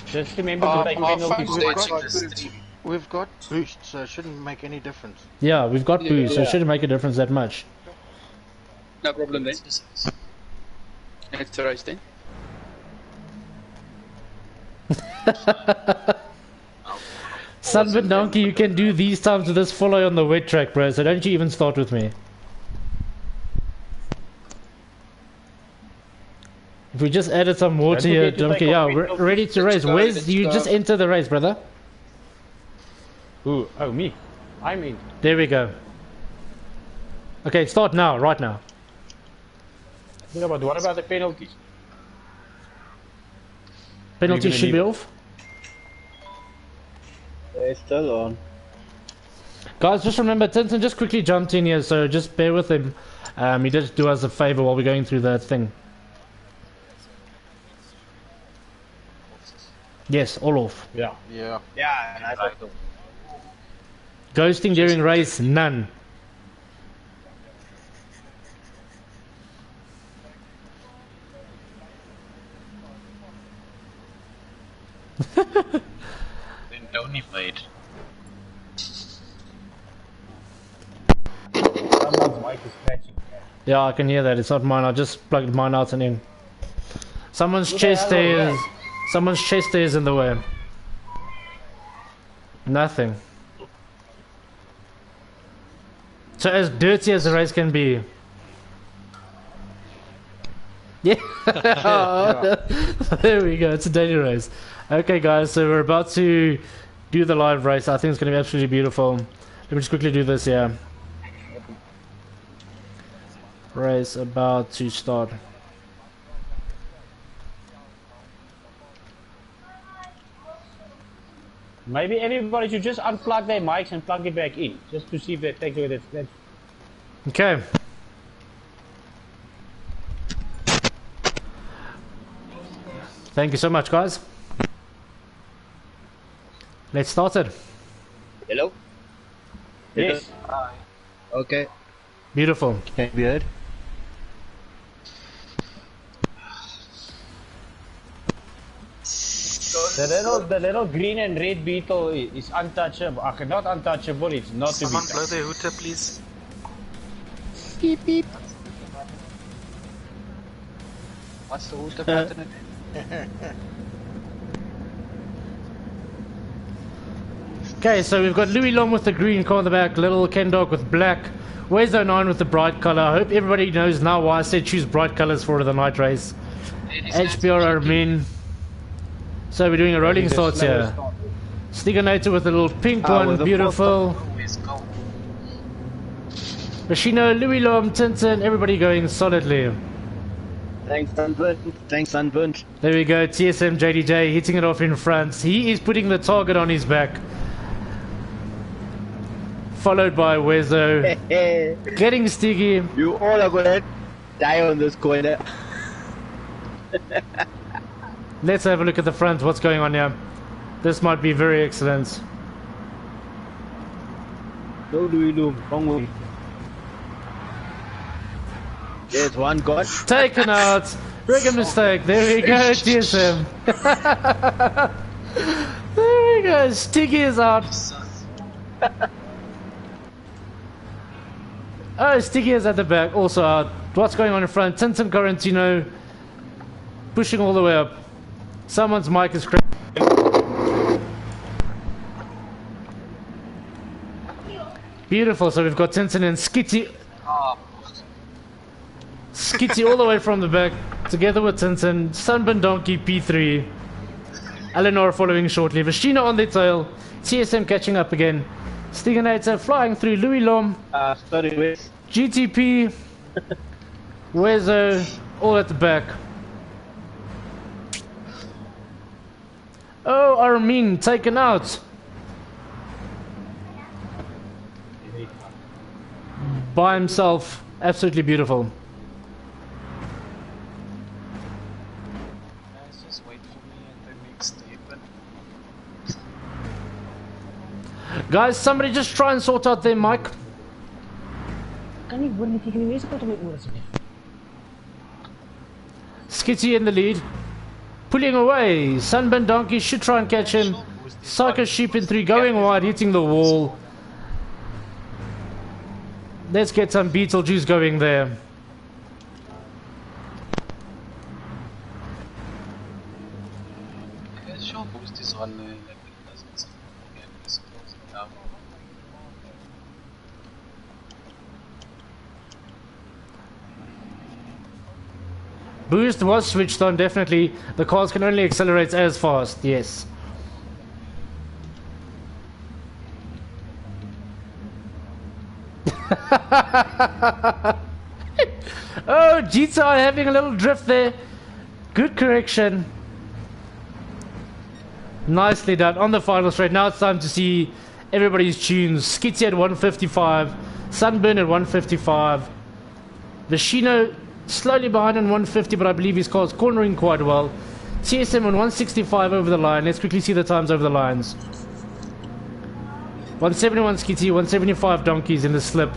Just remember to take penalties. We've got boost, so it shouldn't make any difference. Yeah, we've got boost, so it Yeah. shouldn't make a difference that much. No problem then. Let's race then. Sunburn Donkey, you can do these times with this follow on the wet track, bro, so don't you even start with me. If we just added some water here, forget to Donkey, take yeah, off we're window. ready to race. go, Where's let's you go. just enter the race, brother? Who? Oh, me. I'm in. There we go. Okay, start now, right now. Yeah, but what about the penalties? Penalty gonna should be leave? off. They're still on. Guys, just remember, Tintin just quickly jumped in here, so just bear with him. He did do us a favor while we're going through that thing. Yes, all off. Yeah. Yeah. Yeah, and I thought so. Ghosting during race, none. Then Tony played. Someone's mic is scratching. Yeah, I can hear that. It's not mine. I just plugged mine out and in. Someone's chest there is. Someone's chest there is in the way. Nothing. So as dirty as the race can be. Yeah. There we go. It's a daily race. Okay, guys. So we're about to do the live race. I think it's going to be absolutely beautiful. Let me just quickly do this here. Race about to start. Maybe everybody should just unplug their mics and plug it back in, just to see if they take it. Okay. Thank you so much, guys. Let's start it. Hello? Yes. Okay. Beautiful. Can you be heard? The little green and red beetle is untouchable. Okay, not untouchable, it's not to be Someone blow touched. their hooter, please. Beep beep. What's the hooter button again? Okay, so we've got Louis Long with the green car on the back, little Ken Dog with black, Wezo 9 with the bright color. I hope everybody knows now why I said choose bright colors for the night race. HBR are men. So we're doing a rolling starts here. Stiganator with a little pink one, beautiful. Machino, Louis Long, Tintin, everybody going solidly. Thanks, Sunburn. Thanks, Sunburn. There we go, TSM JDJ hitting it off in front. He is putting the target on his back. Followed by Wezo. Getting Stiggy. You all are gonna die on this corner. Let's have a look at the front, what's going on here. This might be very excellent. No, Louis Loom, wrong way. There's one gone. Taken out. Rigger mistake. There we go, TSM. There we go. Stiggy is out. Oh, Stiggy is at the back, also out. What's going on in front? Tintin Correntino pushing all the way up. Someone's mic is cracked. Beautiful. So we've got Tintin and Skitty. Skitty all the way from the back, together with Tintin, Sunburn Donkey P3, Eleanor following shortly, Vashina on their tail, TSM catching up again, Stiganator flying through, Louis Lom, Sorry, Wes. GTP, Wezo, all at the back. Oh, Armin taken out. By himself, absolutely beautiful. Guys, somebody just try and sort out their mic. Skitty in the lead. Pulling away. Sunburn Donkey should try and catch him. Psycho Sheep in 3 going wide, hitting the wall. Let's get some Beetlejuice going there. Show boost is on like it doesn't get this close down. Boost was switched on, definitely. The cars can only accelerate as fast, yes. Oh, Jita having a little drift there. Good correction. Nicely done on the final straight. Now it's time to see everybody's tunes. Skitty at 155, Sunburn at 155, Vashino slowly behind on 150, but I believe his car's cornering quite well. TSM on 165 over the line. Let's quickly see the times over the lines. 171 Skitty, 175 Donkeys in the slip,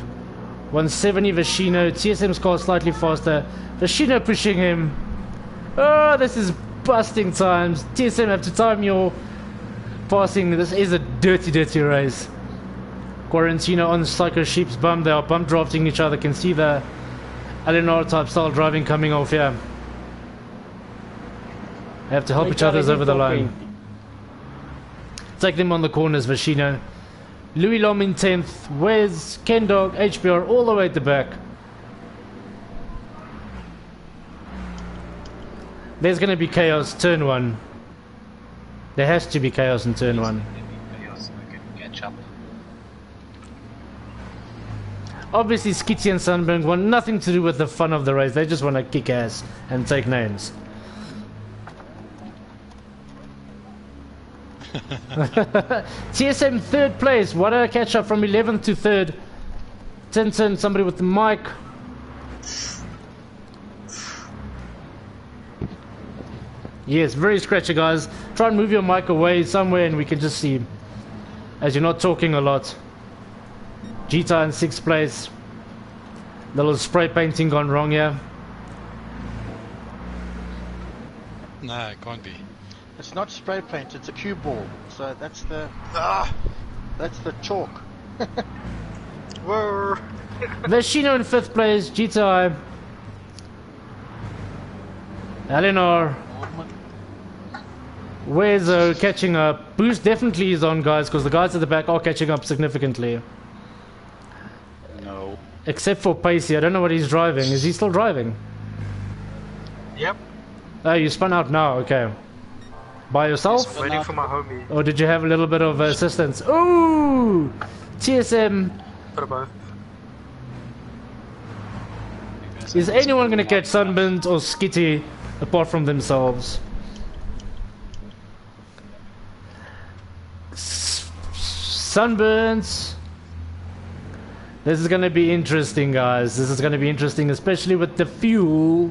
170 Vashino. TSM's car slightly faster. Vashino pushing him. Oh, this is busting times. TSM have to time your passing. This is a dirty, dirty race. Quarantino on Psycho Sheep's bum. They are bump drafting each other. Can see the Eleanor type style driving coming off here. They have to help each other over the line. Take them on the corners, Vashino. Louis Lom in 10th. Wes, Ken Dog, HBR all the way at the back. There's going to be chaos turn 1. There has to be chaos in turn 1. Obviously Skitty and Sunburn want nothing to do with the fun of the race. They just want to kick ass and take names. TSM 3rd place. What a catch up from 11th to 3rd. Tintin, somebody with the mic. Yes, very scratchy, guys. Try and move your mic away somewhere and we can just see, as you're not talking a lot. Jita in 6th place. Little spray painting gone wrong here. No, it can't be. It's not spray paint, it's a cue ball. So that's the chalk. Whoa. Vecino in 5th place, GTI. Eleanor. Wezo catching up. Boost definitely is on, guys, because the guys at the back are catching up significantly. No. Except for Pacey, I don't know what he's driving. Is he still driving? Yep. Oh, you spun out now, okay. By yourself? Waiting for my homie. Or did you have a little bit of assistance? Ooh! TSM. Bit of both. Is anyone going to catch Sunburnt or Skitty apart from themselves? Sunburns. This is going to be interesting, guys. This is going to be interesting, especially with the fuel.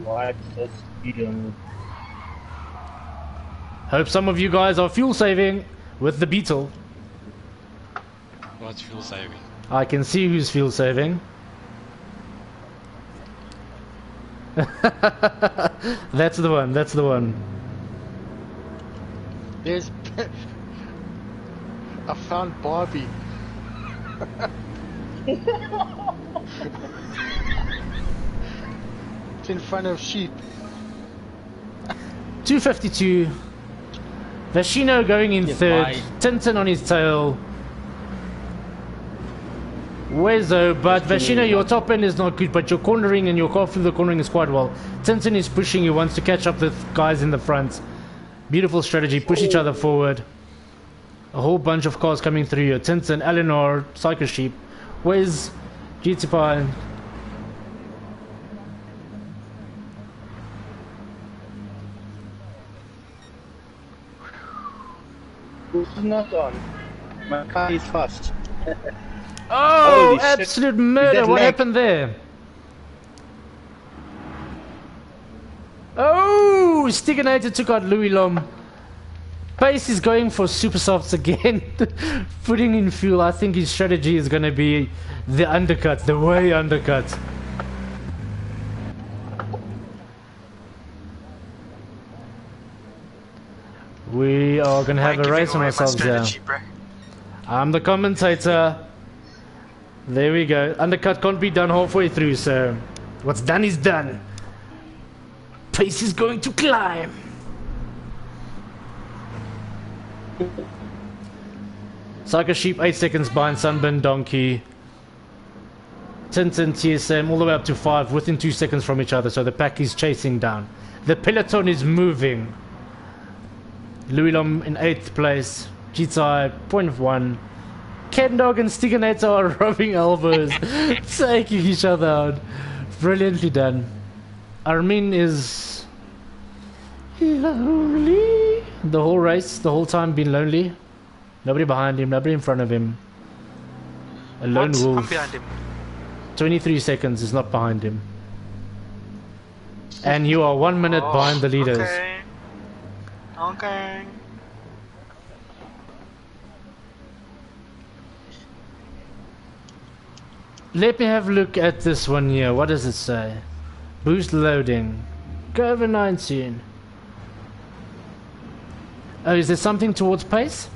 Hope some of you guys are fuel saving with the Beetle. What's fuel saving? I can see who's fuel saving. That's the one, that's the one. There's... I found Barbie. It's in front of sheep. 252. Vashino going in third. Tintin on his tail. Wezo, but Vashino, your top end is not good, but your cornering and your car through the cornering is quite well. Tintin is pushing you, wants to catch up the guys in the front. Beautiful strategy, push each other forward. A whole bunch of cars coming through you. Tintin, Eleanor, Psycho Sheep. Where's GTPI? This is not on. My car is fast. Oh, Holy absolute shit. murder. That What lag. happened there? Oh, Stiganator took out Louis Lom. Pace is going for super softs again. Putting in fuel. I think his strategy is going to be the undercut, the way undercut. We are going to have a race on ourselves here. I'm the commentator. There we go. Undercut can't be done halfway through, so what's done is done. Pace is going to climb. Psycho Sheep 8 seconds behind Sunburn Donkey. Tintin, TSM all the way up to 5 within 2 seconds from each other, so the pack is chasing down. The peloton is moving. Louis Lom in 8th place. GTI 0.1. Ken Dog and Stiganator are rubbing elbows, taking each other out. Brilliantly done. Armin is lonely. The whole race, the whole time been lonely. Nobody behind him, nobody in front of him. A lone What? wolf. I'm behind him. 23 seconds is not behind him. And you are 1 minute behind the leaders. Okay. Okay. Let me have a look at this one here. What does it say? Boost loading. COVID-19. Oh, is there something towards pace?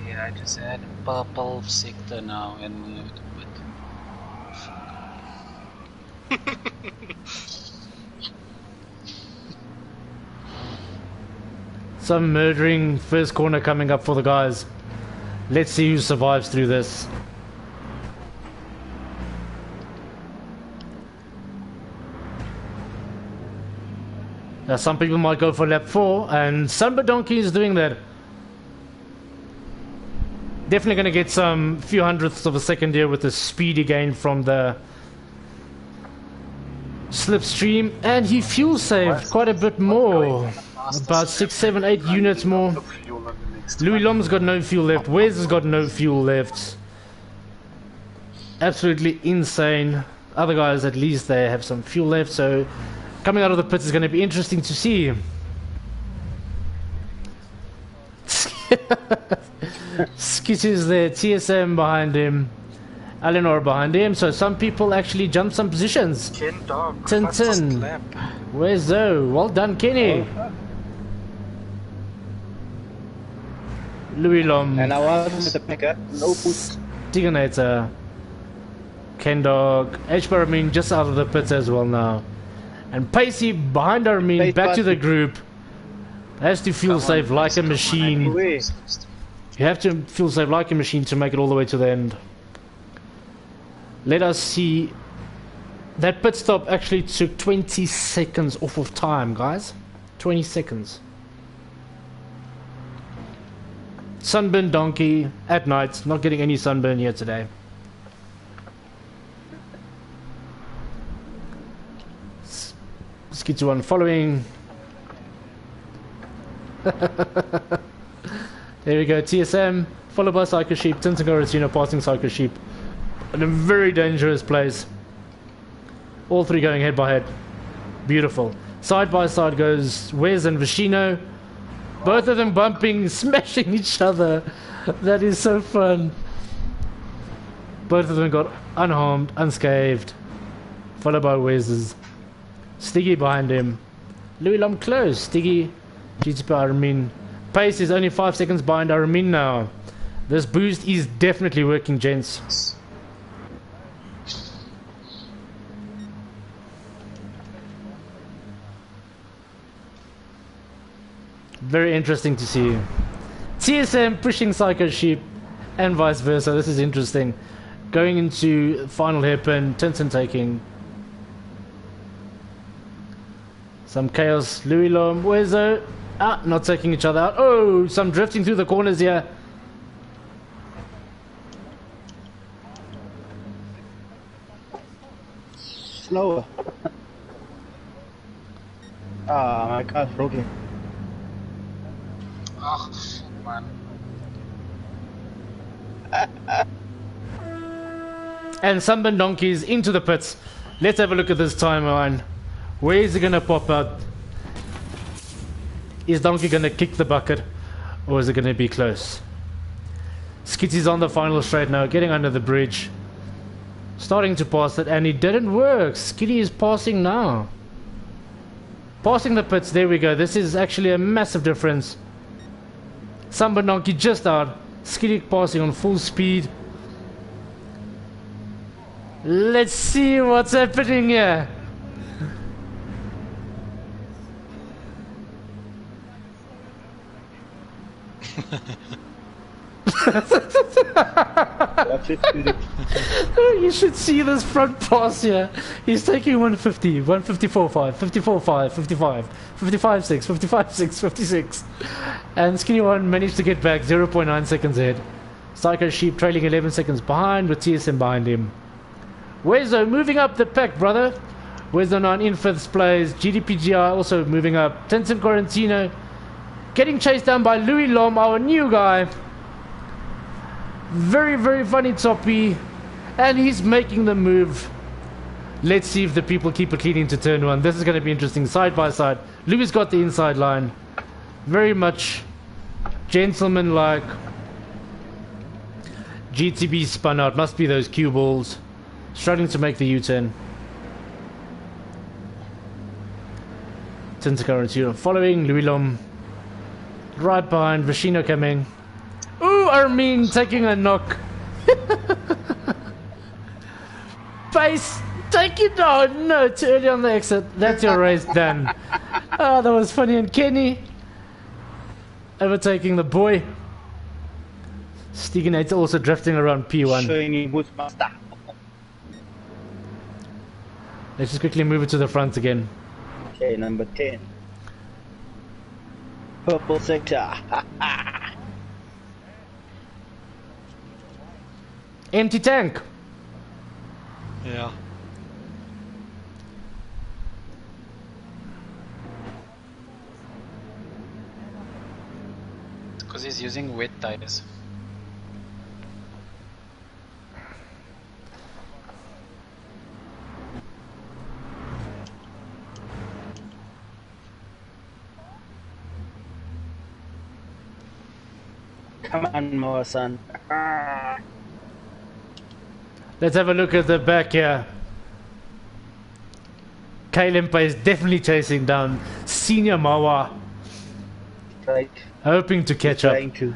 Yeah, I just had purple sector now and moved with. Some murdering first corner coming up for the guys. Let's see who survives through this. Now some people might go for lap 4, and Samba Donkey is doing that. Definitely going to get some few hundredths of a second here with the speedy gain from the slipstream, and he fuel saved quite a bit more. About 6, 7, 8 units more. Louis Lom's got no fuel left. Wes has got no fuel left. Absolutely insane. Other guys, at least they have some fuel left, so coming out of the pits is going to be interesting to see. Skitch is there, TSM behind him, Eleanor behind him, so some people actually jump some positions. Ken Dog. Tintin. Where's Zoe? Well done, Kenny. Louis Lom, And I was the picker. No boost. Stiganator, Kendog, H-Paramin just out of the pits as well now. And Pacey behind Armin, Pace back to the Pacey. group. Has to fuel save like a machine. Away. You have to fuel save like a machine to make it all the way to the end. Let us see. That pit stop actually took 20 seconds off of time, guys. 20 seconds. Sunburn Donkey at night. Not getting any sunburn here today. Skid to one following. There we go. TSM followed by Psycho Sheep. Tintin Garatino passing Psycho Sheep in a very dangerous place. All three going head by head. Beautiful. Side by side goes Wes and Vishino. Both of them bumping, smashing each other. That is so fun. Both of them got unharmed, unscathed. Followed by Wes's. Stiggy behind him. Louis Lom close. Stiggy, GTP Armin. Pace is only 5 seconds behind Armin now. This boost is definitely working, gents. Very interesting to see. TSM pushing Psycho Sheep and vice versa. This is interesting. Going into final hairpin, Tintin taking some chaos. Louis Lom, Wezo, not taking each other out. Oh, some drifting through the corners here. Slower. Ah, my car's broken. Oh, man. And Sunburn Donkeys into the pits. Let's have a look at this timeline. Where is it going to pop out? Is Donkey going to kick the bucket? Or is it going to be close? Skitty's on the final straight now, getting under the bridge. Starting to pass it, and it didn't work. Skitty is passing now. Passing the pits, there we go. This is actually a massive difference. Sunburn Donkey just out. Skitty passing on full speed. Let's see what's happening here. You should see this front pass here. He's taking 150, 154.5, 54.5, 55, 55.6, 55.6, 56. And Skinny One managed to get back 0.9 seconds ahead. Psycho Sheep trailing 11 seconds behind with TSM behind him. Wezo moving up the pack, brother. Wezo now in 5th place. GDPGI also moving up. Tintin Quarantino getting chased down by Louis Lom, our new guy. Very, very funny Toppy. And he's making the move. Let's see if the people keep it clean into turn 1. This is going to be interesting. Side by side. Louis got the inside line. Very much gentleman-like. GTB spun out. Must be those cue balls. Struggling to make the U-turn. Tintin following. Louis Lom right behind. Vishino coming. Ooh, Armin taking a knock. Pace, take it down. No, too early on the exit. That's your race done. Oh, that was funny. And Kenny overtaking the boy. Stegenator also drifting around P1. Showing him who's master. Let's just quickly move it to the front again. Okay, number 10. Purple sector. Empty tank. Yeah. Because he's using wet tires. Come on, more son. Let's have a look at the back here. Kailempa is definitely chasing down Senior Mawa. Right. Hoping to catch up. Trying to.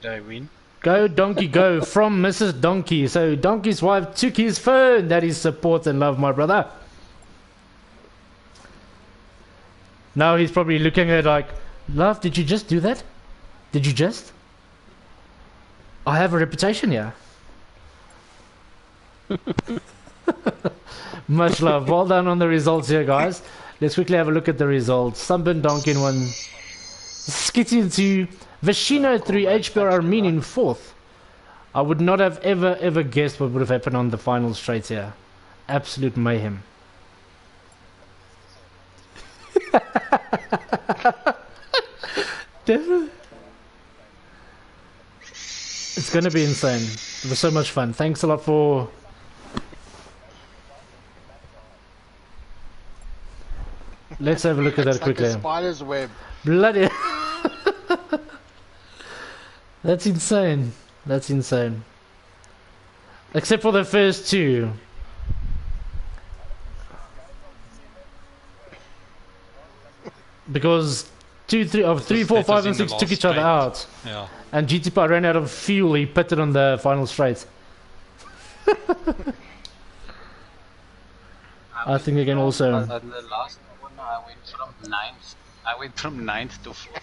Did I win? Go Donkey Go from Mrs. Donkey. So Donkey's wife took his phone. That is support and love, my brother. Now he's probably looking at it like, love, did you just do that? Did you just? I have a reputation here. Much love. Well done on the results here, guys. Let's quickly have a look at the results. Sunburn Donkey in 1. Skitty in 2. Vashino 3. HBR Armin in 4th. I would not have ever guessed what would have happened on the final straight here. Absolute mayhem. It's gonna be insane. It was so much fun. Thanks a lot for... Let's have a look at that quickly. Like a spider's web. Bloody... That's insane. That's insane. Except for the first two. Because 3, 4, 5 and 6 took each other out. Yeah. And GTP ran out of fuel, he pitted on the final straight. I think again also... On the last one, I went from 9th to 4th.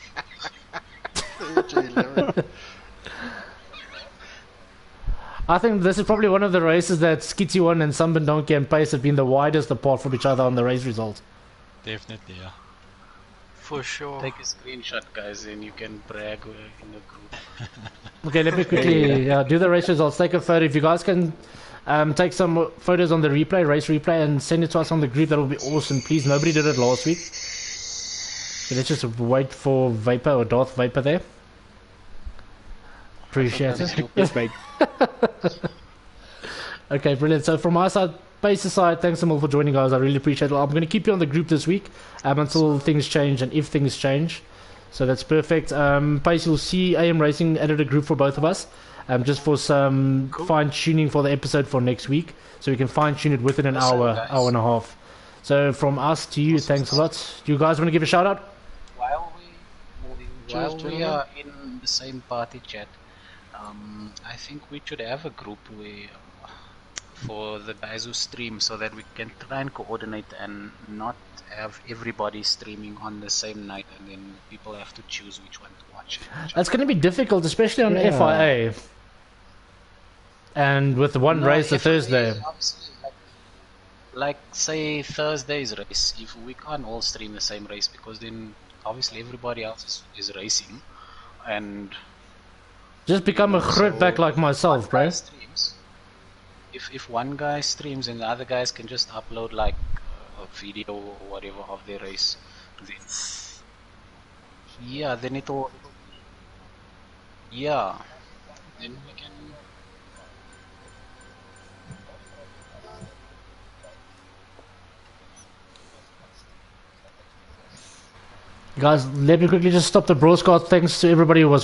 I think this is probably one of the races that Skitty 1 and Sunburn Donkey and Pace have been the widest apart from each other on the race result. Definitely, yeah. For sure. Take a screenshot, guys, and you can brag in the group. Okay, let me quickly do the race results. Take a photo. If you guys can take some photos on the race replay, and send it to us on the group, that would be awesome. Please, nobody did it last week. So let's just wait for Vapor or Darth Vapor there. Appreciate it. Yes, mate. Okay, brilliant. So from my side, Pace's side, thanks so much for joining, guys. I really appreciate it. I'm going to keep you on the group this week until things change and if things change. So that's perfect. Pace, you'll see AM Racing added a group for both of us, just for some fine tuning for the episode for next week, so we can fine tune it within an hour and a half. So from us to you, thanks a lot. Do you guys want to give a shout out? While we are in the same party chat, I think we should have a group for the guys who stream, so that we can try and coordinate and not have everybody streaming on the same night, and then people have to choose which one to watch. That's going to be difficult, especially on FIA. And with one race a Thursday. Like say Thursday's race, if we can't all stream the same race, because then obviously everybody else is racing, and just become a grootback like myself, bro. If one guy streams and the other guys can just upload like a video or whatever of their race, then then it'll then we can. Guys, let me quickly just stop the broadcast. Thanks to everybody who was